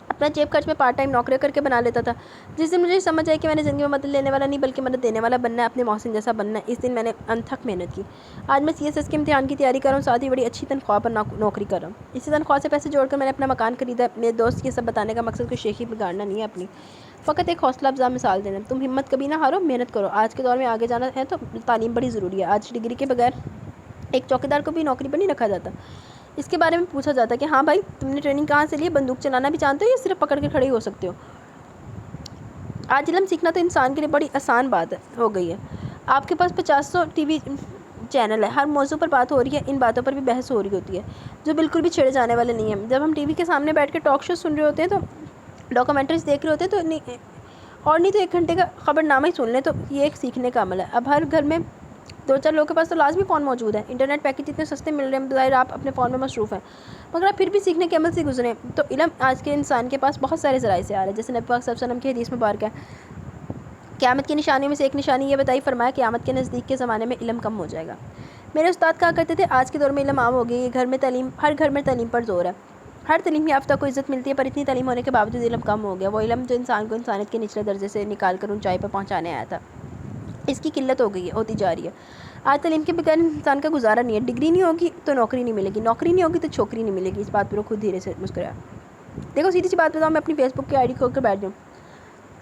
اپنا جیب خرچ میں پارٹ ٹائم نوکریاں کر کے بنا لیتا تھا۔ جس دن مجھے سمجھ آئی کہ میں نے زندگی میں مدد لینے والا نہیں بلکہ مدد دینے والا بننا ہے، اپنے محسن جیسا بننا ہے، اس دن میں نے انتھک محنت کی۔ آج میں CSS کے امتحان کی تیاری کر رہا ہوں، ساتھ ہی بڑی اچھی تنخواہ پر نوکری کر رہا ہوں۔ اسی تنخواہ سے پیسے جوڑ کر میں نے اپنا مکان خریدا۔ میرے دوست یہ سب بتانے کا مقصد کوئی شیخی بگاڑنا نہیں ہے اپنی، فقط ایک حوصلہ افزا مثال دینا۔ تم ہمت کبھی نہ ہارو، محنت کرو۔ آج کے دور میں آگے جانا ہے تو تعلیم بڑی ضروری ہے۔ آج ڈگری کے بغیر ایک چوکیدار کو بھی نوکری پر نہیں رکھا جاتا۔ اس کے بارے میں پوچھا جاتا ہے کہ ہاں بھائی تم نے ٹریننگ کہاں سے لی ہے، بندوق چلانا بھی جانتے ہو یا صرف پکڑ کے کھڑے ہی ہو سکتے ہو؟ آج علم سیکھنا تو انسان کے لیے بڑی آسان بات ہو گئی ہے۔ آپ کے پاس 50 ٹی وی چینل ہے، ہر موضوع پر بات ہو رہی ہے، ان باتوں پر بھی بحث ہو رہی ہوتی ہے جو بالکل بھی چھیڑے جانے والے نہیں ہیں۔ جب ہم ٹی وی کے سامنے بیٹھ کے ٹاک شو سن رہے ہوتے ہیں تو ڈاکومنٹریز دیکھ رہے ہوتے ہیں تو نہیں تو 1 گھنٹے کا خبر نامہ ہی سن لیں تو یہ ایک سیکھنے کا عمل ہے۔ اب ہر گھر میں 2-4 لوگوں کے پاس تو لازمی فون موجود ہے، انٹرنیٹ پیکج اتنے سستے مل رہے ہیں، بظاہر آپ اپنے فون میں مصروف ہیں، مگر آپ پھر بھی سیکھنے کے عمل سے گزریں تو علم آج کے انسان کے پاس بہت سارے ذرائع سے آ رہا ہے۔ جیسے نبی پاک صلی اللہ علیہ وسلم کی حدیث مبارک ہے، قیامت کی نشانیوں میں سے ایک نشانی یہ بتائی، فرمایا قیامت کے نزدیک کے زمانے میں علم کم ہو جائے گا۔ میرے استاد کہا کرتے تھے آج کے دور میں علم عام ہو گئی ہے، ہر گھر میں تعلیم پر زور ہے، ہر تعلیم یافتہ کو عزت ملتی ہے، پر اتنی تعلیم ہونے کے باوجود علم کم ہو گیا، وہ علم جو انسان کو انسانیت کے نچلے درجے سے نکال کر اونچائی پر پہنچانے آیا تھا، اس کی قلت ہوتی جا رہی ہے۔ آج تعلیم کے بغیر انسان کا گزارا نہیں ہے، ڈگری نہیں ہوگی تو نوکری نہیں ملے گی، نوکری نہیں ہوگی تو چھوکری نہیں ملے گی۔ اس بات پر وہ خود دھیرے سے مسکرایا۔ دیکھو سیدھی سی بات بتاؤں، میں اپنی فیس بک کی ID کھول کر بیٹھ جاؤں،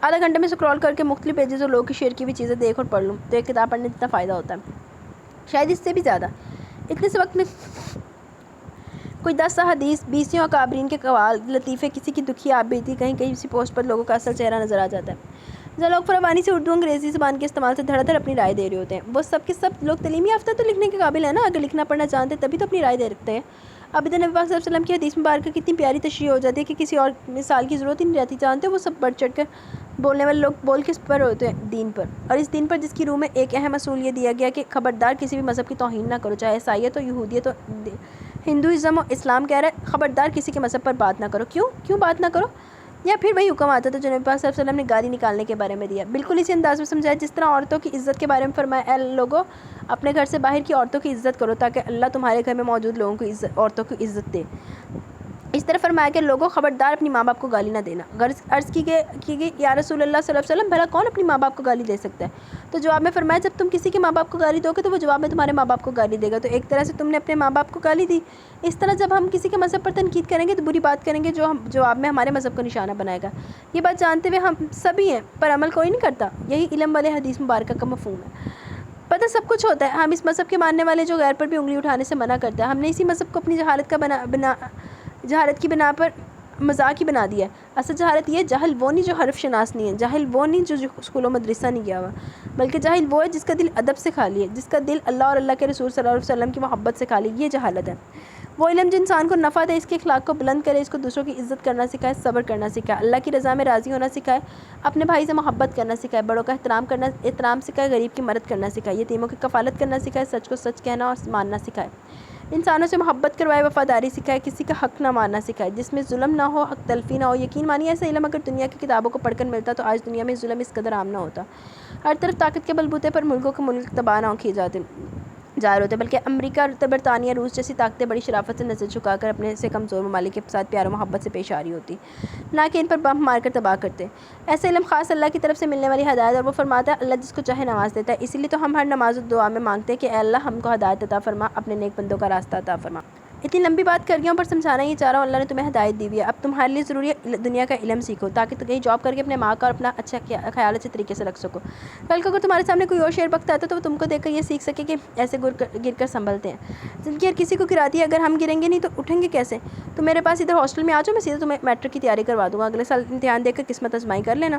آدھا گھنٹے میں اسکرول کر کے مختلف پیجز اور لوگوں کی شیئر کی ہوئی چیزیں دیکھ اور پڑھ لوں تو ایک کتاب پڑھنے جتنا فائدہ ہوتا ہے، شاید اس سے بھی زیادہ۔ اتنے سے وقت میں کوئی 10 احادیث، 20 اکابرین کے قوال، لطیفے، کسی کی دکھی آپ بیتی، کہیں کسی پوسٹ پر لوگوں کا اصل چہرہ نظر آ جاتا ہے۔ جو لوگ فراوانی سے اردو انگریزی زبان کے استعمال سے دھڑ دھڑ اپنی رائے دے رہے ہوتے ہیں، وہ سب کے سب لوگ تعلیم یافتہ تو لکھنے کے قابل ہیں نا، اگر لکھنا پڑھنا جانتے تبھی تو اپنی رائے دے رکھتے ہیں۔ اب ادھر نبی پاک صلی اللہ علیہ وسلم کی حدیث مبارکہ کتنی پیاری تشریح ہو جاتی ہے کہ کسی اور مثال کی ضرورت ہی نہیں رہتی۔ جانتے ہو وہ سب بڑھ چڑھ کر بولنے والے لوگ بول کس پر ہوتے ہیں؟ دین پر، اور اس دین پر جس کی روح میں ایک اہم اصول یہ دیا گیا کہ خبردار کسی بھی مذہب کی توہین نہ کرو، چاہے عیسائیت ہو، یہودیت ہو، ہندوازم ہو، اسلام کہہ رہا ہے خبردار کسی کے مذہب پر بات نہ کرو۔ کیوں بات نہ کرو؟ یا پھر وہی حکم آتا تھا جو نبی پاک صلی اللہ علیہ وسلم نے گالی نکالنے کے بارے میں دیا، بالکل اسی انداز میں سمجھایا جس طرح عورتوں کی عزت کے بارے میں فرمایا، اے لوگو اپنے گھر سے باہر کی عورتوں کی عزت کرو تاکہ اللہ تمہارے گھر میں موجود لوگوں کو عورتوں کی عزت دے۔ اس طرح فرمایا کہ لوگوں خبردار اپنی ماں باپ کو گالی نہ دینا۔ عرض کی گئی یا رسول اللہ صلی اللہ علیہ وسلم بھلا کون اپنی ماں باپ کو گالی دے سکتا ہے؟ تو جواب میں فرمایا جب تم کسی کے ماں باپ کو گالی دو گے تو وہ جواب میں تمہارے ماں باپ کو گالی دے گا، تو ایک طرح سے تم نے اپنے ماں باپ کو گالی دی۔ اس طرح جب ہم کسی کے مذہب پر تنقید کریں گے تو بری بات کریں گے جو ہم جواب میں ہمارے مذہب کو نشانہ بنائے گا۔ یہ بات جانتے ہوئے ہم سبھی ہیں پر عمل کوئی نہیں کرتا، یہی علم والے حدیث مبارکہ کا مفہوم ہے۔ پتہ سب کچھ ہوتا ہے، ہم اس مذہب کے ماننے والے جو غیر پر بھی انگلی اٹھانے سے منع کرتا ہے، ہم نے اسی مذہب کو اپنی جہالت کی بنا پر مذاق ہی بنا دیا ہے۔ اصل جہالت یہ جاہل وہ نہیں جو حرف شناس نہیں ہے، جاہل وہ نہیں جو اسکول و مدرسہ نہیں گیا ہوا، بلکہ جاہل وہ ہے جس کا دل ادب سے خالی ہے، جس کا دل اللہ اور اللہ کے رسول صلی اللہ علیہ وسلم کی محبت سے خالی، یہ جہالت ہے۔ وہ علم جو انسان کو نفع دے، اس کے اخلاق کو بلند کرے، اس کو دوسروں کی عزت کرنا سکھائے، صبر کرنا سکھائے، اللہ کی رضا میں راضی ہونا سکھائے، اپنے بھائی سے محبت کرنا سکھائے، بڑوں کا احترام سکھائے، غریب کی مدد کرنا سکھائے، یتیموں کی کفالت کرنا سکھائے، سچ کو سچ کہنا اور ماننا سکھائے، انسانوں سے محبت کروائے، وفاداری سکھائے، کسی کا حق نہ ماننا سکھائے، جس میں ظلم نہ ہو، حق تلفی نہ ہو۔ یقین مانیے ایسا علم اگر دنیا کی کتابوں کو پڑھ کر ملتا تو آج دنیا میں ظلم اس قدر عام نہ ہوتا، ہر طرف طاقت کے بلبوتے پر ملکوں کے ملک تباہ نہ کیے جا رہے ہوتے، بلکہ امریکہ، برطانیہ، روس جیسی طاقتیں بڑی شرافت سے نظر جھکا کر اپنے سے کمزور ممالک کے ساتھ پیار و محبت سے پیش آ رہی ہوتی، نہ کہ ان پر بم مار کر تباہ کرتے۔ ایسا علم خاص اللہ کی طرف سے ملنے والی ہدایت، اور وہ فرماتا ہے اللہ جس کو چاہے نواز دیتا ہے، اسی لیے تو ہم ہر نماز و دعا میں مانگتے ہیں کہ اے اللہ ہم کو ہدایت عطا فرما، اپنے نیک بندوں کا راستہ عطا فرما۔ اتنی لمبی بات کر گیا ہوں پر سمجھانا یہ چاہ رہا ہوں اللہ نے تمہیں ہدایت دی ہوئی ہے، اب تمہارے لیے ضروری ہے دنیا کا علم سیکھو تاکہ کہیں جاب کر کے اپنے ماں کا اور اپنا اچھا خیال اچھے طریقے سے رکھ سکو۔ کل کو اگر تمہارے سامنے کوئی اور شیر بخت آتا ہے تو وہ تم کو دیکھ کر یہ سیکھ سکے کہ ایسے گر کر سنبھلتے ہیں۔ زندگی ہر کسی کو گراتی ہے، اگر ہم گریں گے نہیں تو اٹھیں گے کیسے؟ تو میرے پاس ادھر ہاسٹل میں آ جاؤ، میں سیدھا تمہیں میٹرک کی تیاری کروا دوں گا، اگلے سال امتحان دے کر قسمت آزمائی کر لینا۔